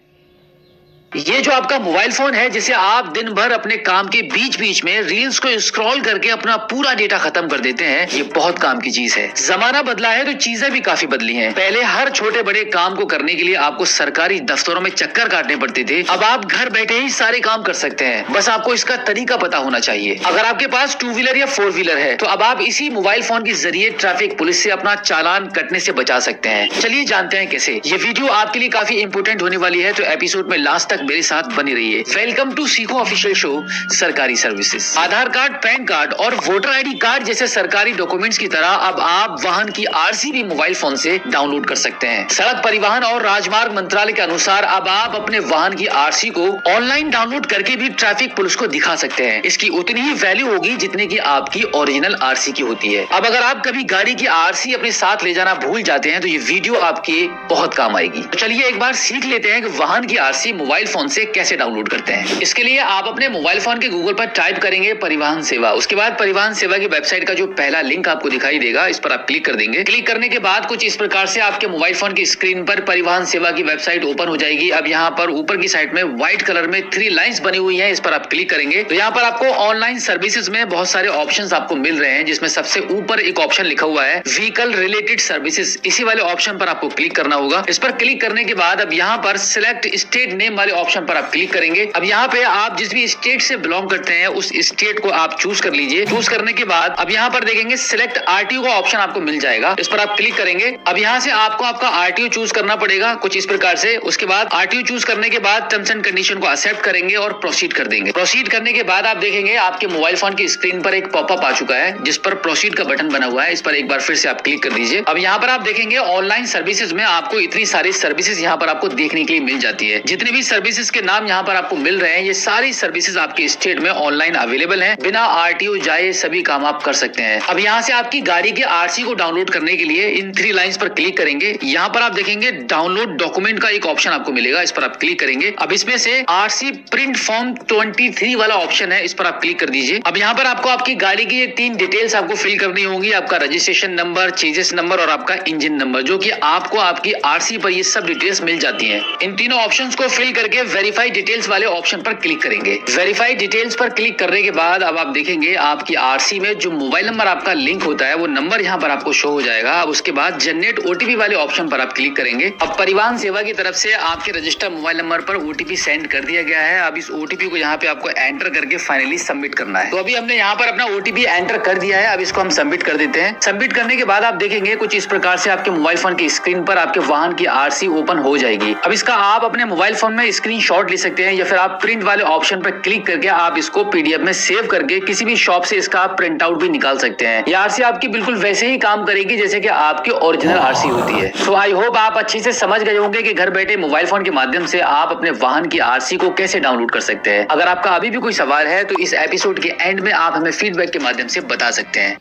ये जो आपका मोबाइल फोन है जिसे आप दिन भर अपने काम के बीच बीच में रील्स को स्क्रॉल करके अपना पूरा डेटा खत्म कर देते हैं, ये बहुत काम की चीज है। जमाना बदला है तो चीजें भी काफी बदली हैं। पहले हर छोटे बड़े काम को करने के लिए आपको सरकारी दफ्तरों में चक्कर काटने पड़ते थे, अब आप घर बैठे ही सारे काम कर सकते हैं। बस आपको इसका तरीका पता होना चाहिए। अगर आपके पास 2 व्हीलर या 4 व्हीलर है तो अब आप इसी मोबाइल फोन के जरिए ट्रैफिक पुलिस से अपना चालान कटने से बचा सकते हैं। चलिए जानते हैं कैसे। ये वीडियो आपके लिए काफी इंपोर्टेंट होने वाली है, तो एपिसोड में लास्ट तक मेरे साथ बनी रहिए। वेलकम टू सीखो ऑफिशियल शो सरकारी सर्विसेज। आधार कार्ड, पैन कार्ड और वोटर आईडी कार्ड जैसे सरकारी डॉक्यूमेंट्स की तरह अब आप वाहन की आरसी भी मोबाइल फोन से डाउनलोड कर सकते हैं। सड़क परिवहन और राजमार्ग मंत्रालय के अनुसार अब आप अपने वाहन की आरसी को ऑनलाइन डाउनलोड करके भी ट्रैफिक पुलिस को दिखा सकते हैं। इसकी उतनी ही वैल्यू होगी जितनी की आपकी ओरिजिनल आरसी की होती है। अब अगर आप कभी गाड़ी की आरसी अपने साथ ले जाना भूल जाते हैं तो ये वीडियो आपके बहुत काम आएगी। तो चलिए एक बार सीख लेते हैं कि वाहन की आरसी मोबाइल फोन से कैसे डाउनलोड करते हैं। इसके लिए आप अपने मोबाइल फोन के गूगल पर टाइप करेंगे परिवहन सेवा। उसके बाद परिवहन सेवा की वेबसाइट का जो पहला लिंक आपको दिखाई देगा, इस पर आप क्लिक कर देंगे। क्लिक करने के बाद कुछ इस प्रकार से आपके मोबाइल फोन की स्क्रीन पर परिवहन सेवा की वेबसाइट ओपन हो जाएगी। अब यहाँ पर ऊपर की साइड में व्हाइट कलर में 3 लाइंस बनी हुई है, इस पर आप क्लिक करेंगे तो यहाँ पर आपको ऑनलाइन सर्विसेज में बहुत सारे ऑप्शन आपको मिल रहे हैं, जिसमें सबसे ऊपर एक ऑप्शन लिखा हुआ है व्हीकल रिलेटेड सर्विसेज। इसी वाले ऑप्शन पर आपको क्लिक करना होगा। इस पर क्लिक करने के बाद अब यहाँ पर सिलेक्ट स्टेट नेम वाले ऑप्शन पर आप क्लिक करेंगे। अब यहाँ पे आप जिस भी स्टेट से बिलोंग करते हैं उस स्टेट को आप चूज कर लीजिए। चूज करने के बाद अब यहाँ पर देखेंगे सिलेक्ट आरटीओ का ऑप्शन आपको मिल जाएगा, इस पर आप क्लिक करेंगे। अब यहाँ से आपको आपका आरटीओ चूज करना पड़ेगा कुछ इस प्रकार से। उसके बाद आरटीओ चूज करने के बाद टर्म्स एंड कंडीशन को एक्सेप्ट करेंगे और प्रोसीड कर देंगे। प्रोसीड करने के बाद आप देखेंगे आपके मोबाइल फोन की स्क्रीन पर एक पॉपअप आ चुका है जिस पर प्रोसीड का बटन बना हुआ है, इस पर एक बार फिर से आप क्लिक कर दीजिए। अब यहाँ पर आप देखेंगे ऑनलाइन सर्विसेज में आपको इतनी सारी सर्विसेज यहाँ पर आपको देखने के लिए मिल जाती है। जितने भी सर्विसेज के नाम यहाँ पर आपको मिल रहे हैं ये सारी सर्विसेज आपके स्टेट में ऑनलाइन अवेलेबल हैं। बिना आरटीओ जाए सभी काम आप कर सकते हैं। अब यहाँ से आपकी गाड़ी के आरसी को डाउनलोड करने के लिए इन 3 लाइंस पर क्लिक करेंगे। यहाँ पर आप देखेंगे डाउनलोड डॉक्यूमेंट का एक ऑप्शन आपको मिलेगा, इस पर आप क्लिक करेंगे। अब इसमें से आरसी प्रिंट फॉर्म 23 वाला ऑप्शन है, इस पर आप क्लिक कर दीजिए। अब यहाँ पर आपको आपकी गाड़ी की ये 3 डिटेल्स आपको फिल करनी होंगी, आपका रजिस्ट्रेशन नंबर, चेजिस नंबर और आपका इंजन नंबर, जो कि आपको आपकी आरसी पर ये सब डिटेल्स मिल जाती है। इन तीनों ऑप्शंस को फिल करके देखिए वेरीफाई डिटेल्स वाले ऑप्शन पर क्लिक करेंगे। वेरीफाई डिटेल्स पर क्लिक करने के बाद अब आप देखेंगे आपकी आरसी में जो मोबाइल नंबर आपका लिंक होता है वो नंबर यहाँ पर आपको शो हो जाएगा। अब उसके बाद जनरेट ओटीपी वाले ऑप्शन पर आप क्लिक करेंगे। अब परिवहन सेवा की तरफ से आपके रजिस्टर्ड मोबाइल नंबर पर ओटीपी सेंड कर दिया गया है। अब इस ओटीपी को यहाँ पे आपको एंटर करके फाइनली सबमिट करना है। तो अभी हमने यहाँ पर अपना ओटीपी एंटर कर दिया है। अब इसको हम सबमिट कर देते हैं। सबमिट करने के बाद आप देखेंगे कुछ इस प्रकार से आपके मोबाइल फोन की स्क्रीन पर आपके वाहन की आरसी ओपन हो जाएगी। अब इसका आप अपने मोबाइल फोन में स्क्रीनशॉट ले सकते हैं या फिर आप प्रिंट वाले ऑप्शन पर क्लिक करके आप इसको पीडीएफ में सेव करके किसी भी शॉप से इसका आप प्रिंट आउट भी निकाल सकते हैं। ये आरसी आपकी बिल्कुल वैसे ही काम करेगी जैसे कि आपकी ओरिजिनल आरसी होती है। सो आई होप आप अच्छे से समझ गए होंगे कि घर बैठे मोबाइल फोन के माध्यम से आप अपने वाहन की आरसी को कैसे डाउनलोड कर सकते हैं। अगर आपका अभी भी कोई सवाल है तो इस एपिसोड के एंड में आप हमें फीडबैक के माध्यम से बता सकते हैं।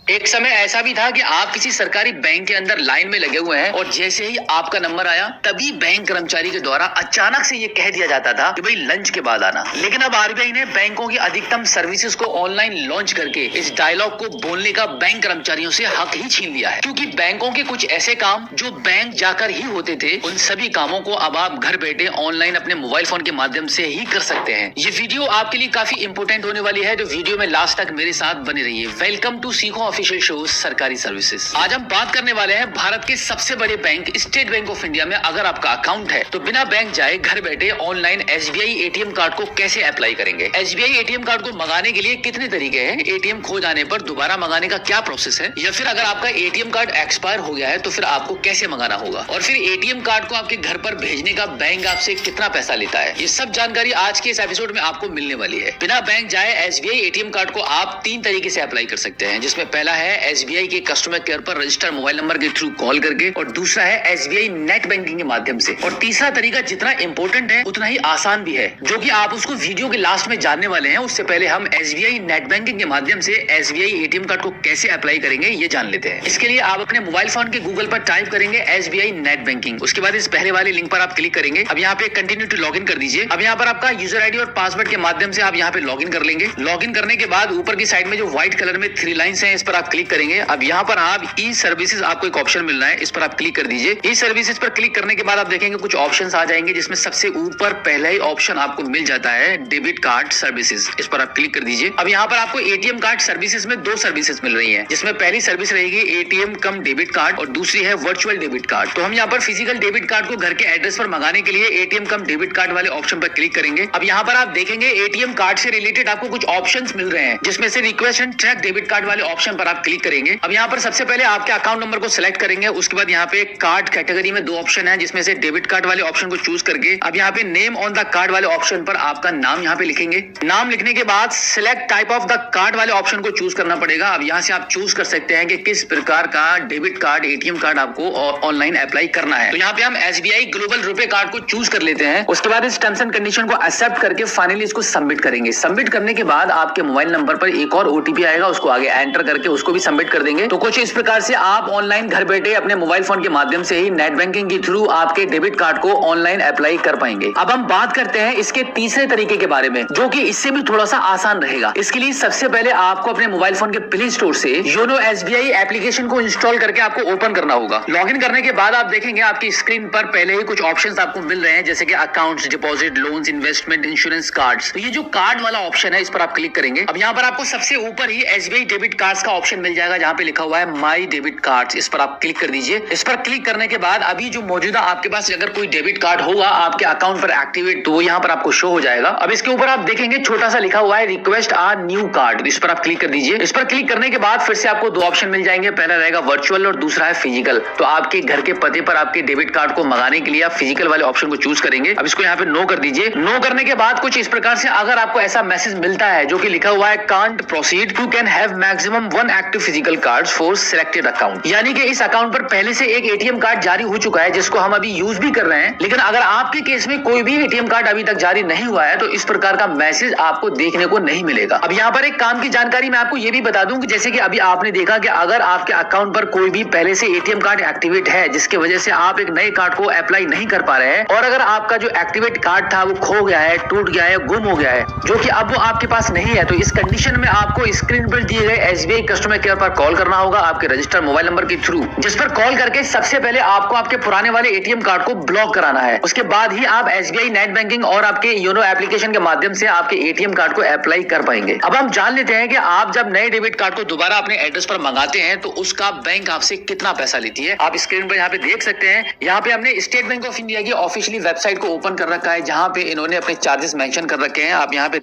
एक समय ऐसा भी था कि आप किसी सरकारी बैंक के अंदर लाइन में लगे हुए हैं और जैसे ही आपका नंबर आया तभी बैंक कर्मचारी के द्वारा अचानक से ये कह दिया जाता था कि भाई लंच के बाद आना। लेकिन अब आरबीआई ने बैंकों की अधिकतम सर्विसेज को ऑनलाइन लॉन्च करके इस डायलॉग को बोलने का बैंक कर्मचारियों से हक ही छीन लिया है, क्योंकि बैंकों के कुछ ऐसे काम जो बैंक जाकर ही होते थे उन सभी कामों को अब आप घर बैठे ऑनलाइन अपने मोबाइल फोन के माध्यम से ही कर सकते हैं। ये वीडियो आपके लिए काफी इंपोर्टेंट होने वाली है, तो वीडियो में लास्ट तक मेरे साथ बने रहिए। वेलकम टू सीखो ऑफिशियल शो सरकारी सर्विसेज। आज हम बात करने वाले हैं भारत के सबसे बड़े bank state Bank of India में अगर आपका अकाउंट है तो बिना बैंक जाए घर बैठे ऑनलाइन एसबीआई एटीएम कार्ड को कैसे अप्लाई करेंगे। एसबीआई एटीएम कार्ड को मंगाने के लिए कितने तरीके हैं, एटीएम खो जाने पर दोबारा मंगाने का क्या प्रोसेस है, या फिर अगर आपका एटीएम कार्ड एक्सपायर हो गया है तो फिर आपको कैसे मंगाना होगा, और फिर एटीएम कार्ड को आपके घर पर भेजने का बैंक आपसे कितना पैसा लेता है। ये सब जानकारी आज के इस एपिसोड में आपको मिलने वाली है। बिना बैंक जाए एसबीआई एटीएम कार्ड को आप 3 तरीके से अप्लाई कर सकते हैं, जिसमें पहला है एसबीआई के कस्टमर केयर पर रजिस्टर्ड मोबाइल नंबर के थ्रू कॉल करके, और दूसरा है एसबीआई नेट बैंकिंग के माध्यम से, और तीसरा तरीका जितना इंपॉर्टेंट है उतना ही आसान भी है, जो कि आप उसको वीडियो के लास्ट में जानने वाले हैं। उससे पहले हम एसबीआई नेट बैंकिंग के माध्यम से एसबीआई एटीएम कार्ड को कैसे अप्लाई करेंगे ये जान लेते हैं। इसके लिए आप अपने मोबाइल फोन के गूगल पर टाइप करेंगे एसबीआई नेट बैंकिंग। उसके बाद इस पहले वाले लिंक पर आप क्लिक करेंगे। अब यहाँ पे कंटिन्यू टू लॉगिन कर दीजिए। अब यहाँ पर आपका यूजर आईडी और पासवर्ड के माध्यम से आप यहाँ पे लॉगिन कर लेंगे। लॉगिन करने के बाद ऊपर की साइड में जो व्हाइट कलर में 3 लाइंस हैं इस पर आप क्लिक करेंगे। अब यहाँ पर आप ई सर्विसेज आपको एक ऑप्शन मिल रहा है, इस पर आप क्लिक कर दीजिए। ई सर्विसेज पर क्लिक करने के बाद आप देखेंगे कुछ ऑप्शंस आ जाएंगे, जिसमें सबसे ऊपर पहला ही ऑप्शन आपको मिल जाता है डेबिट कार्ड सर्विसेज। इस पर आप क्लिक कर दीजिए। अब यहाँ पर आपको एटीएम कार्ड सर्विसेज में 2 सर्विसेज मिल रही है, जिसमें पहली सर्विस रहेगी एटीएम कम डेबिट कार्ड और दूसरी है वर्चुअल डेबिट कार्ड। तो हम यहाँ पर फिजिकल डेबिट कार्ड को घर के एड्रेस पर मंगाने के लिए एटीएम कम डेबिट कार्ड वाले ऑप्शन पर क्लिक करेंगे। अब यहाँ पर आप देखेंगे एटीएम कार्ड से रिलेटेड आपको कुछ ऑप्शंस मिल रहे हैं, जिसमें से request and track debit card वाले ऑप्शन पर आप क्लिक करेंगे। अब यहाँ पर सबसे पहले आपके अकाउंट नंबर को सिलेक्ट करेंगे। उसके बाद यहाँ पे कार्ड कैटेगरी में 2 ऑप्शन है, जिसमें से डेबिट कार्ड वाले ऑप्शन को चूज करके अब यहाँ पे नेम ऑन द कार्ड वाले ऑप्शन पर आपका नाम यहाँ पे लिखेंगे। नाम लिखने के बाद select type of the card वाले ऑप्शन को चूज करना पड़ेगा। अब यहाँ से आप चूज कर सकते हैं कि किस प्रकार का डेबिट कार्ड एटीएम कार्ड आपको ऑनलाइन अप्लाई करना है। तो यहाँ पे हम एसबीआई ग्लोबल रुपए कार्ड को चूज कर लेते हैं। उसके बाद इस टर्म्स एंड कंडीशन को एक्सेप्ट करके फाइनली इसको सबमिट करेंगे। सबमिट करने के बाद आपके मोबाइल नंबर पर एक और ओटीपी आएगा, उसको आगे एंटर करके उसको भी सबमिट कर देंगे। तो कुछ इस प्रकार से आप ऑनलाइन घर बैठे अपने मोबाइल फोन के माध्यम से ही नेट बैंकिंग के थ्रू आपके डेबिट कार्ड को ऑनलाइन अप्लाई कर पाएंगे। अब हम बात करते हैं इसके तीसरे तरीके के बारे में, जो कि इससे भी थोड़ा सा आसान रहेगा। इसके लिए सबसे पहले आपको अपने मोबाइल फोन के प्ले स्टोर से योनो एसबीआई एप्लीकेशन को इंस्टॉल करके आपको ओपन करना होगा। लॉगिन करने के बाद आप देखेंगे आपकी स्क्रीन पर पहले ही कुछ ऑप्शंस आपको मिल रहे हैं, जैसे कि accounts, deposit, loans, investment, insurance cards. तो ये जो कार्ड वाला ऑप्शन है इस पर आप क्लिक करेंगे। अब यहाँ पर आपको सबसे ऊपर ही एसबीआई डेबिट कार्ड्स का ऑप्शन मिल जाएगा, जहाँ पे लिखा हुआ है माई डेबिट कार्ड्स। इस पर आप क्लिक कर दीजिए। इस पर क्लिक करने के बाद अभी जो मौजूदा आपके पास अगर कोई डेबिट कार्ड होगा आपके अकाउंट पर एक्टिवेट, तो वो यहाँ पर आपको शो हो जाएगा। अब इसके ऊपर आप देखेंगे छोटा सा लिखा हुआ है रिक्वेस्ट आ न्यू कार्ड। इस पर आप क्लिक कर दीजिए। इस पर क्लिक करने के बाद फिर से आपको 2 ऑप्शन मिल जाएंगे, पहला रहेगा वर्चुअल और दूसरा है फिजिकल। तो आपके घर के पते पर आपके डेबिट कार्ड को मंगाने के लिए आप फिजिकल वाले ऑप्शन को चूज करेंगे। अब इसको यहाँ पे नो कर दीजिए। नो करने के बाद कुछ इस प्रकार से अगर आपको ऐसा मैसेज मिलता है जो कि लिखा हुआ है can't proceed, you can have maximum 1 active physical card for selected account, यानी कि इस अकाउंट पर पहले से एक एटीएम कार्ड जारी हो चुका है जिसको हम अभी यूज भी कर रहे हैं। लेकिन अगर आपके केस में कोई भी एटीएम कार्ड अभी तक जारी नहीं हुआ है तो इस प्रकार का मैसेज आपको देखने को नहीं मिलेगा। अब यहाँ पर एक काम की जानकारी मैं आपको ये भी बता दूं कि जैसे कि अभी आपने देखा कि अगर आपके अकाउंट पर कोई भी पहले से एटीएम कार्ड एक्टिवेट है, जिसकी वजह से आप एक नए कार्ड को अप्लाई नहीं कर पा रहे हैं, और अगर आपका जो एक्टिवेट कार्ड था वो खो गया है, टूट गया है, गुम हो गया है, जो कि अब वो आपके पास नहीं है, तो इस कंडीशन में आपको स्क्रीन पर दिए गए एसबीआई कस्टमर केयर पर कॉल करना होगा आपके रजिस्टर्ड मोबाइल नंबर के थ्रू, जिस पर कॉल करके सबसे पहले आपको आपके पुराने वाले एटीएम कार्ड को ब्लॉक कराना है। उसके बाद ही आप एसबीआई नेट बैंकिंग और आपके योनो एप्लीकेशन के माध्यम से आपके एटीएम कार्ड को अप्लाई कर पाएंगे। अब हम जान लेते हैं कि आप जब नए डेबिट कार्ड को दोबारा अपने एड्रेस पर मंगाते हैं तो उसका बैंक आपसे कितना पैसा लेती है। आप स्क्रीन पर यहाँ पे देख सकते हैं, यहाँ पे हमने स्टेट बैंक ऑफ इंडिया की ऑफिशियली वेबसाइट को ओपन कर रखा है, जहाँ पे इन्होंने अपने चार्जेस मेंशन कर रखे हैं। आप यहाँ पे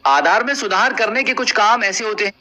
आधार में सुधार करने के कुछ काम ऐसे होते हैं।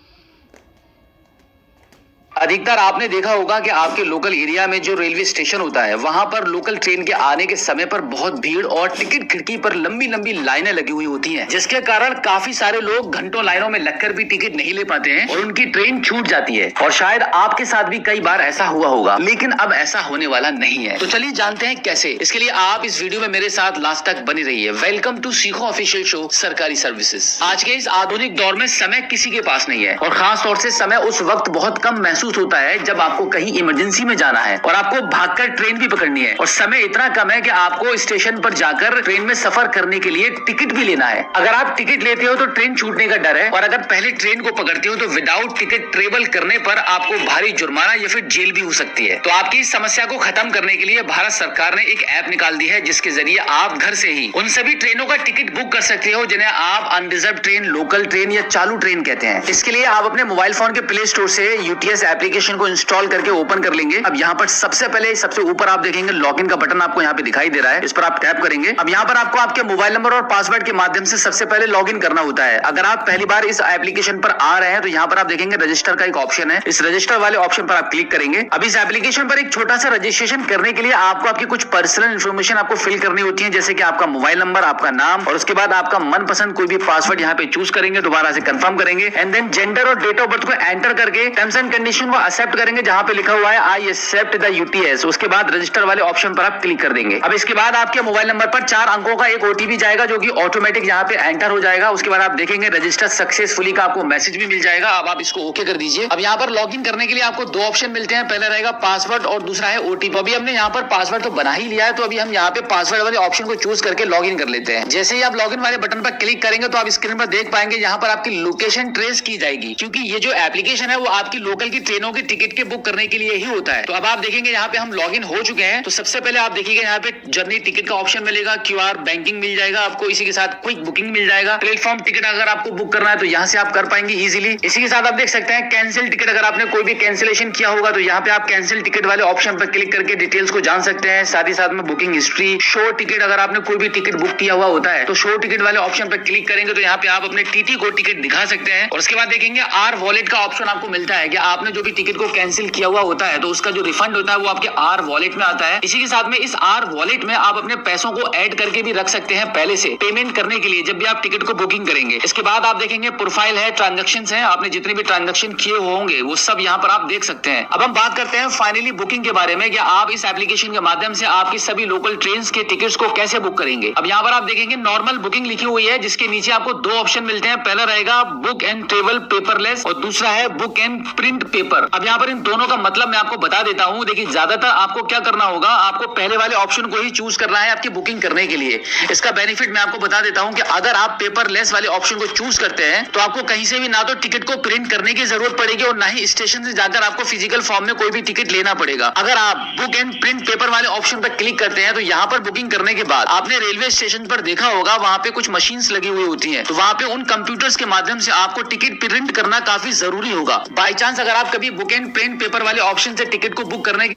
अधिकतर आपने देखा होगा कि आपके लोकल एरिया में जो रेलवे स्टेशन होता है वहां पर लोकल ट्रेन के आने के समय पर बहुत भीड़ और टिकट खिड़की पर लंबी लंबी लाइनें लगी हुई होती हैं, जिसके कारण काफी सारे लोग घंटों लाइनों में लगकर भी टिकट नहीं ले पाते हैं और उनकी ट्रेन छूट जाती है। और शायद आपके साथ भी कई बार ऐसा हुआ होगा, लेकिन अब ऐसा होने वाला नहीं है। तो चलिए जानते हैं कैसे। इसके लिए आप इस वीडियो में मेरे साथ लास्ट तक बनी रहिए। वेलकम टू सीखो ऑफिशियल शो सरकारी सर्विसेज। आज के इस आधुनिक दौर में समय किसी के पास नहीं है और खास तौर से समय उस वक्त बहुत कम महसूस होता है जब आपको कहीं इमरजेंसी में जाना है और आपको भागकर ट्रेन भी पकड़नी है और समय इतना कम है कि आपको स्टेशन पर जाकर ट्रेन में सफर करने के लिए टिकट भी लेना है। अगर आप टिकट लेते हो तो ट्रेन छूटने का डर है और अगर पहले ट्रेन को पकड़ते हो तो विदाउट टिकट ट्रेवल करने पर आपको भारी जुर्माना या फिर जेल भी हो सकती है। तो आपकी इस समस्या को खत्म करने के लिए भारत सरकार ने एक ऐप निकाल दी है, जिसके जरिए आप घर से ही उन सभी ट्रेनों का टिकट बुक कर सकते हो जिन्हें आप अनरिजर्व ट्रेन, लोकल ट्रेन या चालू ट्रेन कहते हैं। इसके लिए आप अपने मोबाइल फोन के प्ले स्टोर से यूटीएस एप्लीकेशन को इंस्टॉल करके ओपन कर लेंगे। अब यहाँ पर सबसे पहले सबसे ऊपर आप देखेंगे लॉगिन का बटन आपको यहाँ पे दिखाई दे रहा है, इस पर आप टैप करेंगे। अब यहाँ पर आपको आपके मोबाइल नंबर और पासवर्ड के माध्यम से सबसे पहले लॉगिन करना होता है। अगर आप पहली बार इस एप्लीकेशन पर आ रहे हैं तो यहाँ पर आप देखेंगे रजिस्टर का एक ऑप्शन है, इस रजिस्टर वाले ऑप्शन पर आप क्लिक करेंगे। अब इस एप्लीकेशन पर एक छोटा सा रजिस्ट्रेशन करने के लिए आपको आपकी कुछ पर्सनल इन्फॉर्मेशन आपको फिल करनी होती है, जैसे कि आपका मोबाइल नंबर, आपका नाम और उसके बाद आपका मनपसंद कोई भी पासवर्ड यहाँ पे चूज करेंगे, दोबारा से कंफर्म करेंगे एंड देन जेंडर और डेट ऑफ बर्थ को एंटर करके टर्म्स एंड कंडीशन को एक्सेप्ट करेंगे जहां पे लिखा हुआ है आई एक्सेप्ट द यूटीएस। उसके बाद रजिस्टर वाले ऑप्शन पर आप क्लिक कर देंगे। अब इसके बाद आपके मोबाइल नंबर पर 4 अंकों का एक ओटीपी जाएगा जो कि ऑटोमेटिक यहाँ पे एंटर हो जाएगा। उसके बाद आप देखेंगे रजिस्टर सक्सेसफुली का आपको मैसेज भी मिल जाएगा। अब आप इसको ओके कर दीजिए। अब यहाँ पर लॉगिन करने के लिए आपको 2 ऑप्शन मिलते हैं, पहला रहेगा पासवर्ड और दूसरा है ओटीपी। अभी हमने यहाँ पर पासवर्ड तो बना ही लिया है, तो अभी हम यहाँ पे पासवर्ड वाले ऑप्शन को चूज करके लॉगिन कर लेते हैं। जैसे ही आप लॉगिन वाले बटन पर क्लिक करेंगे तो आप स्क्रीन पर देख पाएंगे यहाँ पर आपकी लोकेशन ट्रेस की जाएगी, क्योंकि ये जो एप्लीकेशन है वो आपकी लोकल की ट्रेनों की टिकट के बुक करने के लिए ही होता है। तो अब आप देखेंगे यहाँ पे हम लॉगिन हो चुके हैं। तो सबसे पहले आप देखिएगा यहाँ पे जर्नी टिकट का ऑप्शन मिलेगा, क्यूआर बैंकिंग मिल जाएगा आपको, इसी के साथ क्विक बुकिंग मिल जाएगा। प्लेटफॉर्म टिकट अगर आपको बुक करना है तो यहाँ से आप कर पाएंगे इजीली। इसी के साथ आप देख सकते हैं कैंसिल टिकट, अगर आपने कोई भी कैंसिलेशन किया होगा तो यहाँ पे आप कैंसिल टिकट वाले ऑप्शन पर क्लिक करके डिटेल्स को जान सकते हैं। साथ ही साथ में बुकिंग हिस्ट्री, शो टिकट, अगर आपने कोई भी टिकट बुक किया हुआ होता है तो शो टिकट वाले ऑप्शन पर क्लिक करेंगे तो यहाँ पे आप अपने टीटी को टिकट दिखा सकते हैं। और उसके बाद देखेंगे आर वॉलेट का ऑप्शन आपको मिलता है कि आपने जो भी टिकट को कैंसिल किया हुआ होता है तो उसका जो रिफंड होता है वो आपके आर वॉलेट में आता है। इसी के साथ में इस आर वॉलेट में आप अपने पैसों को ऐड करके भी रख सकते हैं पहले से पेमेंट करने के लिए जब भी आप टिकट को बुकिंग करेंगे। इसके बाद आप देखेंगे प्रोफाइल है, ट्रांजेक्शन है, आपने जितने भी ट्रांजेक्शन किए होंगे वो सब यहाँ पर आप देख सकते हैं। अब हम बात करते हैं फाइनली बुकिंग के बारे में कि आप इस एप्लीकेशन के माध्यम से आपकी सभी लोकल ट्रेन के टिकट्स को कैसे बुक करेंगे। अब यहाँ पर आप देखेंगे नॉर्मल बुकिंग लिखी हुई है, जिसके नीचे आपको 2 ऑप्शन मिलते हैं, पहला रहेगा बुक एंड ट्रेवल पेपरलेस और दूसरा है बुक एंड प्रिंट पेपर। अब यहाँ पर इन दोनों का मतलब मैं आपको बता देता हूँ। देखिए ज्यादातर आपको क्या करना होगा, आपको पहले वाले ऑप्शन को ही चूज करना है आपकी बुकिंग करने के लिए। इसका बेनिफिट मैं आपको बता देता हूं कि अगर आप पेपरलेस वाले ऑप्शन को चूज करते हैं तो आपको कहीं से भी ना तो टिकट को प्रिंट करने की जरूरत पड़ेगी और ना ही स्टेशन से जाकर आपको फिजिकल फॉर्म में कोई भी टिकट लेना पड़ेगा। अगर आप बुक एंड प्रिंट पेपर वाले ऑप्शन पर क्लिक करते हैं तो यहाँ पर बुकिंग करने के बाद आपने रेलवे स्टेशन पर देखा होगा वहां पे कुछ मशीन्स लगी हुई होती है, तो वहां पे उन कंप्यूटर्स के माध्यम से आपको टिकट प्रिंट करना काफी जरूरी होगा। बाई चांस अगर आप कभी बुक एंड प्रिंट पेपर वाले ऑप्शन से टिकट को बुक करने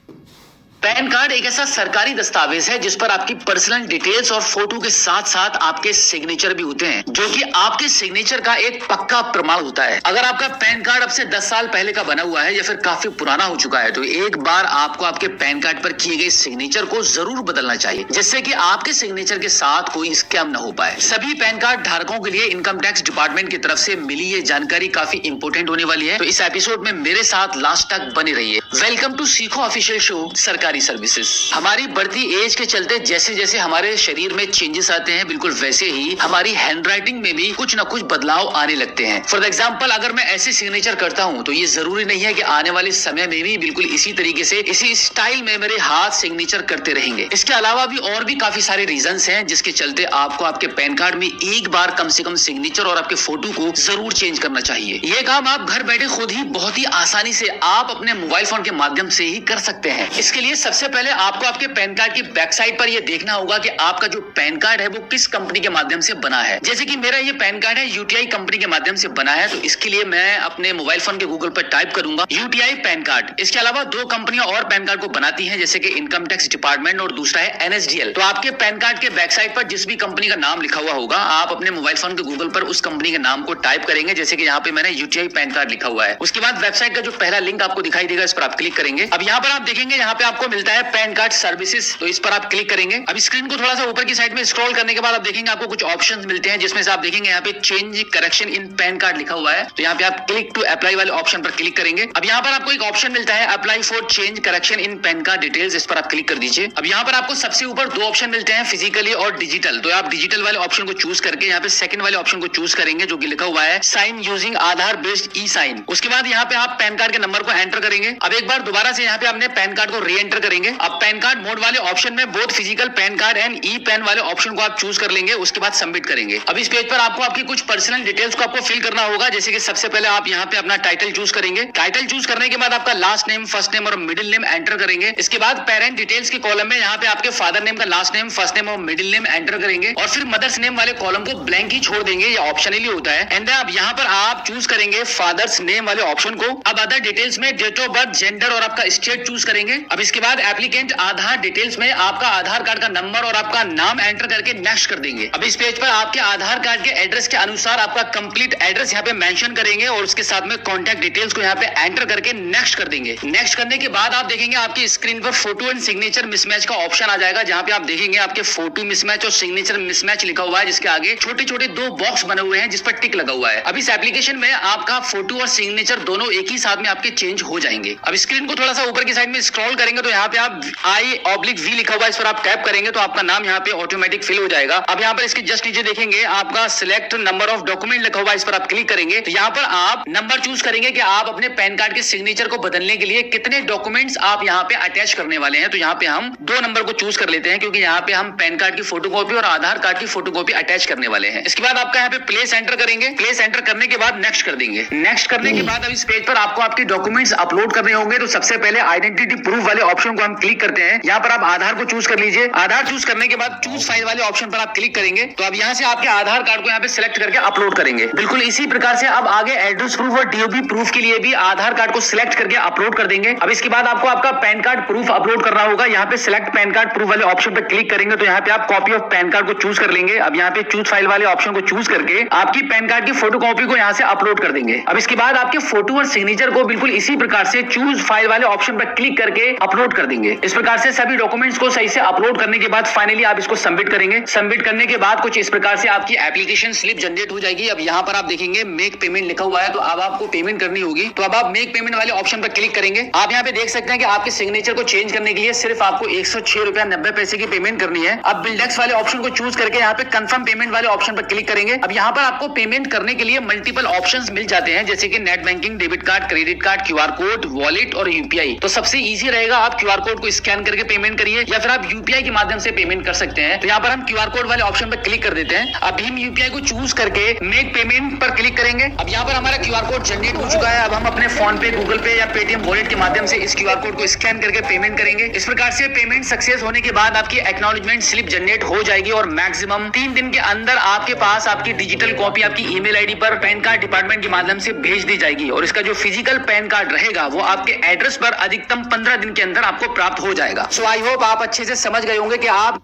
पैन कार्ड एक ऐसा सरकारी दस्तावेज है जिस पर आपकी पर्सनल डिटेल्स और फोटो के साथ साथ आपके सिग्नेचर भी होते हैं, जो कि आपके सिग्नेचर का एक पक्का प्रमाण होता है। अगर आपका पैन कार्ड अब से 10 साल पहले का बना हुआ है या फिर काफी पुराना हो चुका है तो एक बार आपको आपके पैन कार्ड पर किए गए सिग्नेचर को जरूर बदलना चाहिए, जिससे कि आपके सिग्नेचर के साथ कोई स्कैम न हो पाए। सभी पैन कार्ड धारकों के लिए इनकम टैक्स डिपार्टमेंट की तरफ से मिली ये जानकारी काफी इंपोर्टेंट होने वाली है, तो इस एपिसोड में मेरे साथ लास्ट तक बने रहिए। वेलकम टू सीखो ऑफिशियल शो सरकारी सारी सर्विसेज। हमारी बढ़ती एज के चलते जैसे जैसे हमारे शरीर में चेंजेस आते हैं, बिल्कुल वैसे ही हमारी हैंडराइटिंग में भी कुछ न कुछ बदलाव आने लगते हैं। फॉर एग्जाम्पल अगर मैं ऐसे सिग्नेचर करता हूँ तो ये जरूरी नहीं है कि आने वाले समय में भी बिल्कुल इसी तरीके से इसी स्टाइल में मेरे हाथ सिग्नेचर करते रहेंगे। इसके अलावा भी और भी काफी सारे रीजंस हैं जिसके चलते आपको आपके पैन कार्ड में एक बार कम से कम सिग्नेचर और आपके फोटो को जरूर चेंज करना चाहिए। ये काम आप घर बैठे खुद ही बहुत ही आसानी से आप अपने मोबाइल फोन के माध्यम से ही कर सकते हैं। इसके लिए सबसे पहले आपको आपके पैन कार्ड की बैक साइड पर यह देखना होगा कि आपका जो पैन कार्ड है वो किस कंपनी के माध्यम से बना है। जैसे कि मेरा ये पैन कार्ड है यूटीआई कंपनी के माध्यम से बना है, तो इसके लिए मैं अपने मोबाइल फोन के गूगल पर टाइप करूंगा यूटीआई पैन कार्ड। इसके अलावा दो कंपनियां और पैन कार्ड को बनाती हैं, जैसे कि इनकम टैक्स डिपार्टमेंट और दूसरा है एनएसडीएल। तो आपके पैन कार्ड के बैक साइड पर जिस भी कंपनी का नाम लिखा हुआ होगा, आप अपने मोबाइल फोन के गूगल पर उस कंपनी के नाम को टाइप करेंगे। जैसे कि यहाँ पे मैंने यूटीआई पैन कार्ड लिखा हुआ है। उसके बाद वेबसाइट का जो पहला लिंक आपको दिखाई देगा, इस पर आप क्लिक करेंगे। अब यहाँ पर आप देखेंगे यहाँ पे आपको मिलता है पैन कार्ड सर्विसेज, तो इस पर आप क्लिक करेंगे। अब स्क्रीन को थोड़ा सा ऊपर की साइड में स्क्रॉल करने के बाद आप देखेंगे आपको कुछ ऑप्शंस मिलते हैं, जिसमें से आप देखेंगे यहाँ पे change correction in pan card लिखा हुआ है। तो यहाँ पे आप क्लिक टू अप्लाई वाले ऑप्शन पर क्लिक करेंगे। अब यहाँ पर आपको एक ऑप्शन मिलता है apply for change correction in pan card details, इस पर आप क्लिक कर दीजिए। अब यहाँ पर आपको सबसे ऊपर दो ऑप्शन मिलते हैं, फिजिकली और डिजिटल। तो आप डिजिटल वाले ऑप्शन को चूज करके यहाँ पे सेकंड वाले ऑप्शन को चूज करेंगे, जो कि लिखा हुआ है साइन यूजिंग आधार बेस्ड ई साइन। उसके बाद यहाँ पे आप पैन कार्ड के नंबर को एंटर करेंगे। अब एक बार दोबारा से यहाँ पे अपने पैन कार्ड को री एंटर करेंगे। अब पैन कार्ड मोड वाले ऑप्शन में both physical pan card and e PAN वाले ऑप्शन को आप चूज कर लेंगे। उसके बाद सबमिट करेंगे। अब इस पेज पर आपको आपकी कुछ पर्सनल डिटेल्स को आपको फिल करना होगा, जैसे कि सबसे पहले आप यहाँ पे अपना टाइटल चूज करेंगे। टाइटल चूज करने के बाद आपका लास्ट नेम, फर्स्ट नेम और मिडिल नेम एंटर करेंगे। इसके बाद पेरेंट डिटेल्स के कॉलम में यहाँ पे आपके फादर नेम का लास्ट नेम, फर्स्ट नेम और मिडिल नेम एंटर करेंगे और फिर मदर्स नेम वाले कॉलम को ब्लैंक ही छोड़ देंगे, ये ऑप्शनली होता है। एंड अब यहाँ पर आप चूज करेंगे फादर्स नेम वाले ऑप्शन को। अब अदर डिटेल्स में डेट ऑफ बर्थ, जेंडर और आपका स्टेट चूज करेंगे। अब इसके बाद एप्लीकेंट आधार डिटेल्स में आपका आधार कार्ड का नंबर और आपका नाम एंटर करके नेक्स्ट कर देंगे। अब इस पेज पर आपके आधार कार्ड के एड्रेस के अनुसार आपका कंप्लीट एड्रेस यहाँ पे मेंशन करेंगे और उसके साथ में कॉन्टैक्ट डिटेल्स को यहाँ पे एंटर करके नेक्स्ट कर देंगे। नेक्स्ट करने के बाद आप देखेंगे आपकी स्क्रीन पर फोटो एंड सिग्नेचर मिसमैच का ऑप्शन आ जाएगा, जहाँ पे आप देखेंगे आपके फोटो मिसमैच और सिग्नेचर मिसमैच लिखा हुआ है, जिसके आगे छोटे छोटे दो बॉक्स बने हुए हैं जिस पर टिक लगा हुआ है। अब इस एप्लीकेशन में आपका फोटो और सिग्नेचर दोनों एक ही साथ में आपके चेंज हो जाएंगे। अब स्क्रीन को थोड़ा सा ऊपर की साइड में स्क्रॉल करेंगे तो यहाँ पे आप I/V लिखा हुआ है, इस पर आप टैप करेंगे तो आपका नाम यहाँ पे ऑटोमेटिक फिल हो जाएगा। अब यहाँ पर इसके जस्ट नीचे देखेंगे आपका सिलेक्ट नंबर ऑफ डॉक्यूमेंट लिखा हुआ है, इस पर आप क्लिक करेंगे तो यहाँ पर आप नंबर चूज करेंगे कि आप अपने पैन कार्ड के सिग्नेचर को बदलने के लिए कितने डॉक्यूमेंट्स आप यहाँ पे अटैच करने वाले हैं। तो यहाँ पे हम 2 नंबर को चूज कर लेते हैं, क्योंकि यहाँ पे हम पैन कार्ड की फोटोकॉपी और आधार कार्ड की फोटोकॉपी अटैच करने वाले हैं। इसके बाद आपका यहाँ पे प्लेस एंटर करेंगे। प्लेस एंटर करने के बाद नेक्स्ट कर देंगे। नेक्स्ट करने के बाद अब इस पेज पर आपको आपके डॉक्यूमेंट्स अपलोड करने होंगे। तो सबसे पहले आइडेंटिटी प्रूफ वाले ऑप्शन को हम क्लिक करते हैं। यहाँ पर आप आधार को चूज कर लीजिए। आधार चूज करने के बाद चूज फाइल वाले ऑप्शन पर आप क्लिक करेंगे तो अब यहाँ से आपके आधार कार्ड को यहाँ पे सिलेक्ट करके अपलोड करेंगे। बिल्कुल इसी प्रकार से अब आगे एड्रेस प्रूफ और डीओबी प्रूफ के लिए भी आधार कार्ड को सिलेक्ट करके अपलोड कर देंगे। अब इसके बाद आपको आपका पैन कार्ड प्रूफ अपलोड करना होगा। यहाँ पे सिलेक्ट पैन कार्ड प्रूफ वाले ऑप्शन पर क्लिक करेंगे तो यहाँ पे आप कॉपी ऑफ पैन कार्ड को चूज कर लेंगे। अब यहाँ पे चूज फाइल वाले ऑप्शन को चूज करके आपकी पैन कार्ड की फोटो कॉपी को यहाँ से अपलोड कर देंगे। अब इसके बाद आपके फोटो और सिग्नेचर को बिल्कुल इसी प्रकार से चूज फाइल वाले ऑप्शन पर क्लिक करके अपलोड कर देंगे। इस प्रकार से सभी डॉक्यूमेंट्स को सही से अपलोड करने के बाद फाइनली आप इसको सबमिट करेंगे। सबमिट करने के बाद कुछ इस प्रकार से आपकी एप्लीकेशन स्लिप जनरेट हो जाएगी। अब यहाँ पर आप देखेंगे मेक पेमेंट लिखा हुआ है, तो अब आपको पेमेंट करनी होगी। तो अब आप मेक पेमेंट वाले ऑप्शन पर क्लिक करेंगे। आप यहाँ पे देख सकते हैं कि आपके सिग्नेचर को चेंज करने के लिए सिर्फ आपको 106 रुपया 90 पैसे की पेमेंट करनी है। अब बिल्डेक्स वाले ऑप्शन को चूज करके यहाँ पे कंफर्म पेमेंट वाले ऑप्शन पर क्लिक करेंगे। अब यहाँ पर आपको पेमेंट करने के लिए मल्टीपल ऑप्शंस मिल जाते हैं, जैसे कि net banking, debit card, credit card, QR code, wallet और यूपीआई। तो सबसे इजी रहेगा आप क्यूआर कोड को स्कैन करके पेमेंट करिए या फिर आप यूपीआई के माध्यम से पेमेंट कर सकते हैं। तो यहाँ पर हम क्यूआर कोड वाले ऑप्शन पर क्लिक कर देते हैं। अब भीम यूपीआई को चूज करके मेक पेमेंट पर क्लिक करेंगे। अब यहाँ पर हमारा क्यूआर कोड जनरेट हो चुका है। अब हम अपने फोन पे, गूगल पे या पेटीएम वॉलेट के माध्यम से इस क्यूआर कोड को स्कैन करके पेमेंट करेंगे। इस प्रकार से पेमेंट सक्सेस होने के बाद आपकी एक्नॉलेजमेंट स्लिप जनरेट हो जाएगी और मैक्सिमम 3 दिन के अंदर आपके पास आपकी डिजिटल कॉपी आपकी ईमेल आईडी पर पैन कार्ड डिपार्टमेंट के माध्यम से भेज दी जाएगी और इसका जो फिजिकल पैन कार्ड रहेगा वो आपके एड्रेस पर अधिकतम 15 दिन के अंदर आपको प्राप्त हो जाएगा। सो आई होप आप अच्छे से समझ गए होंगे कि आप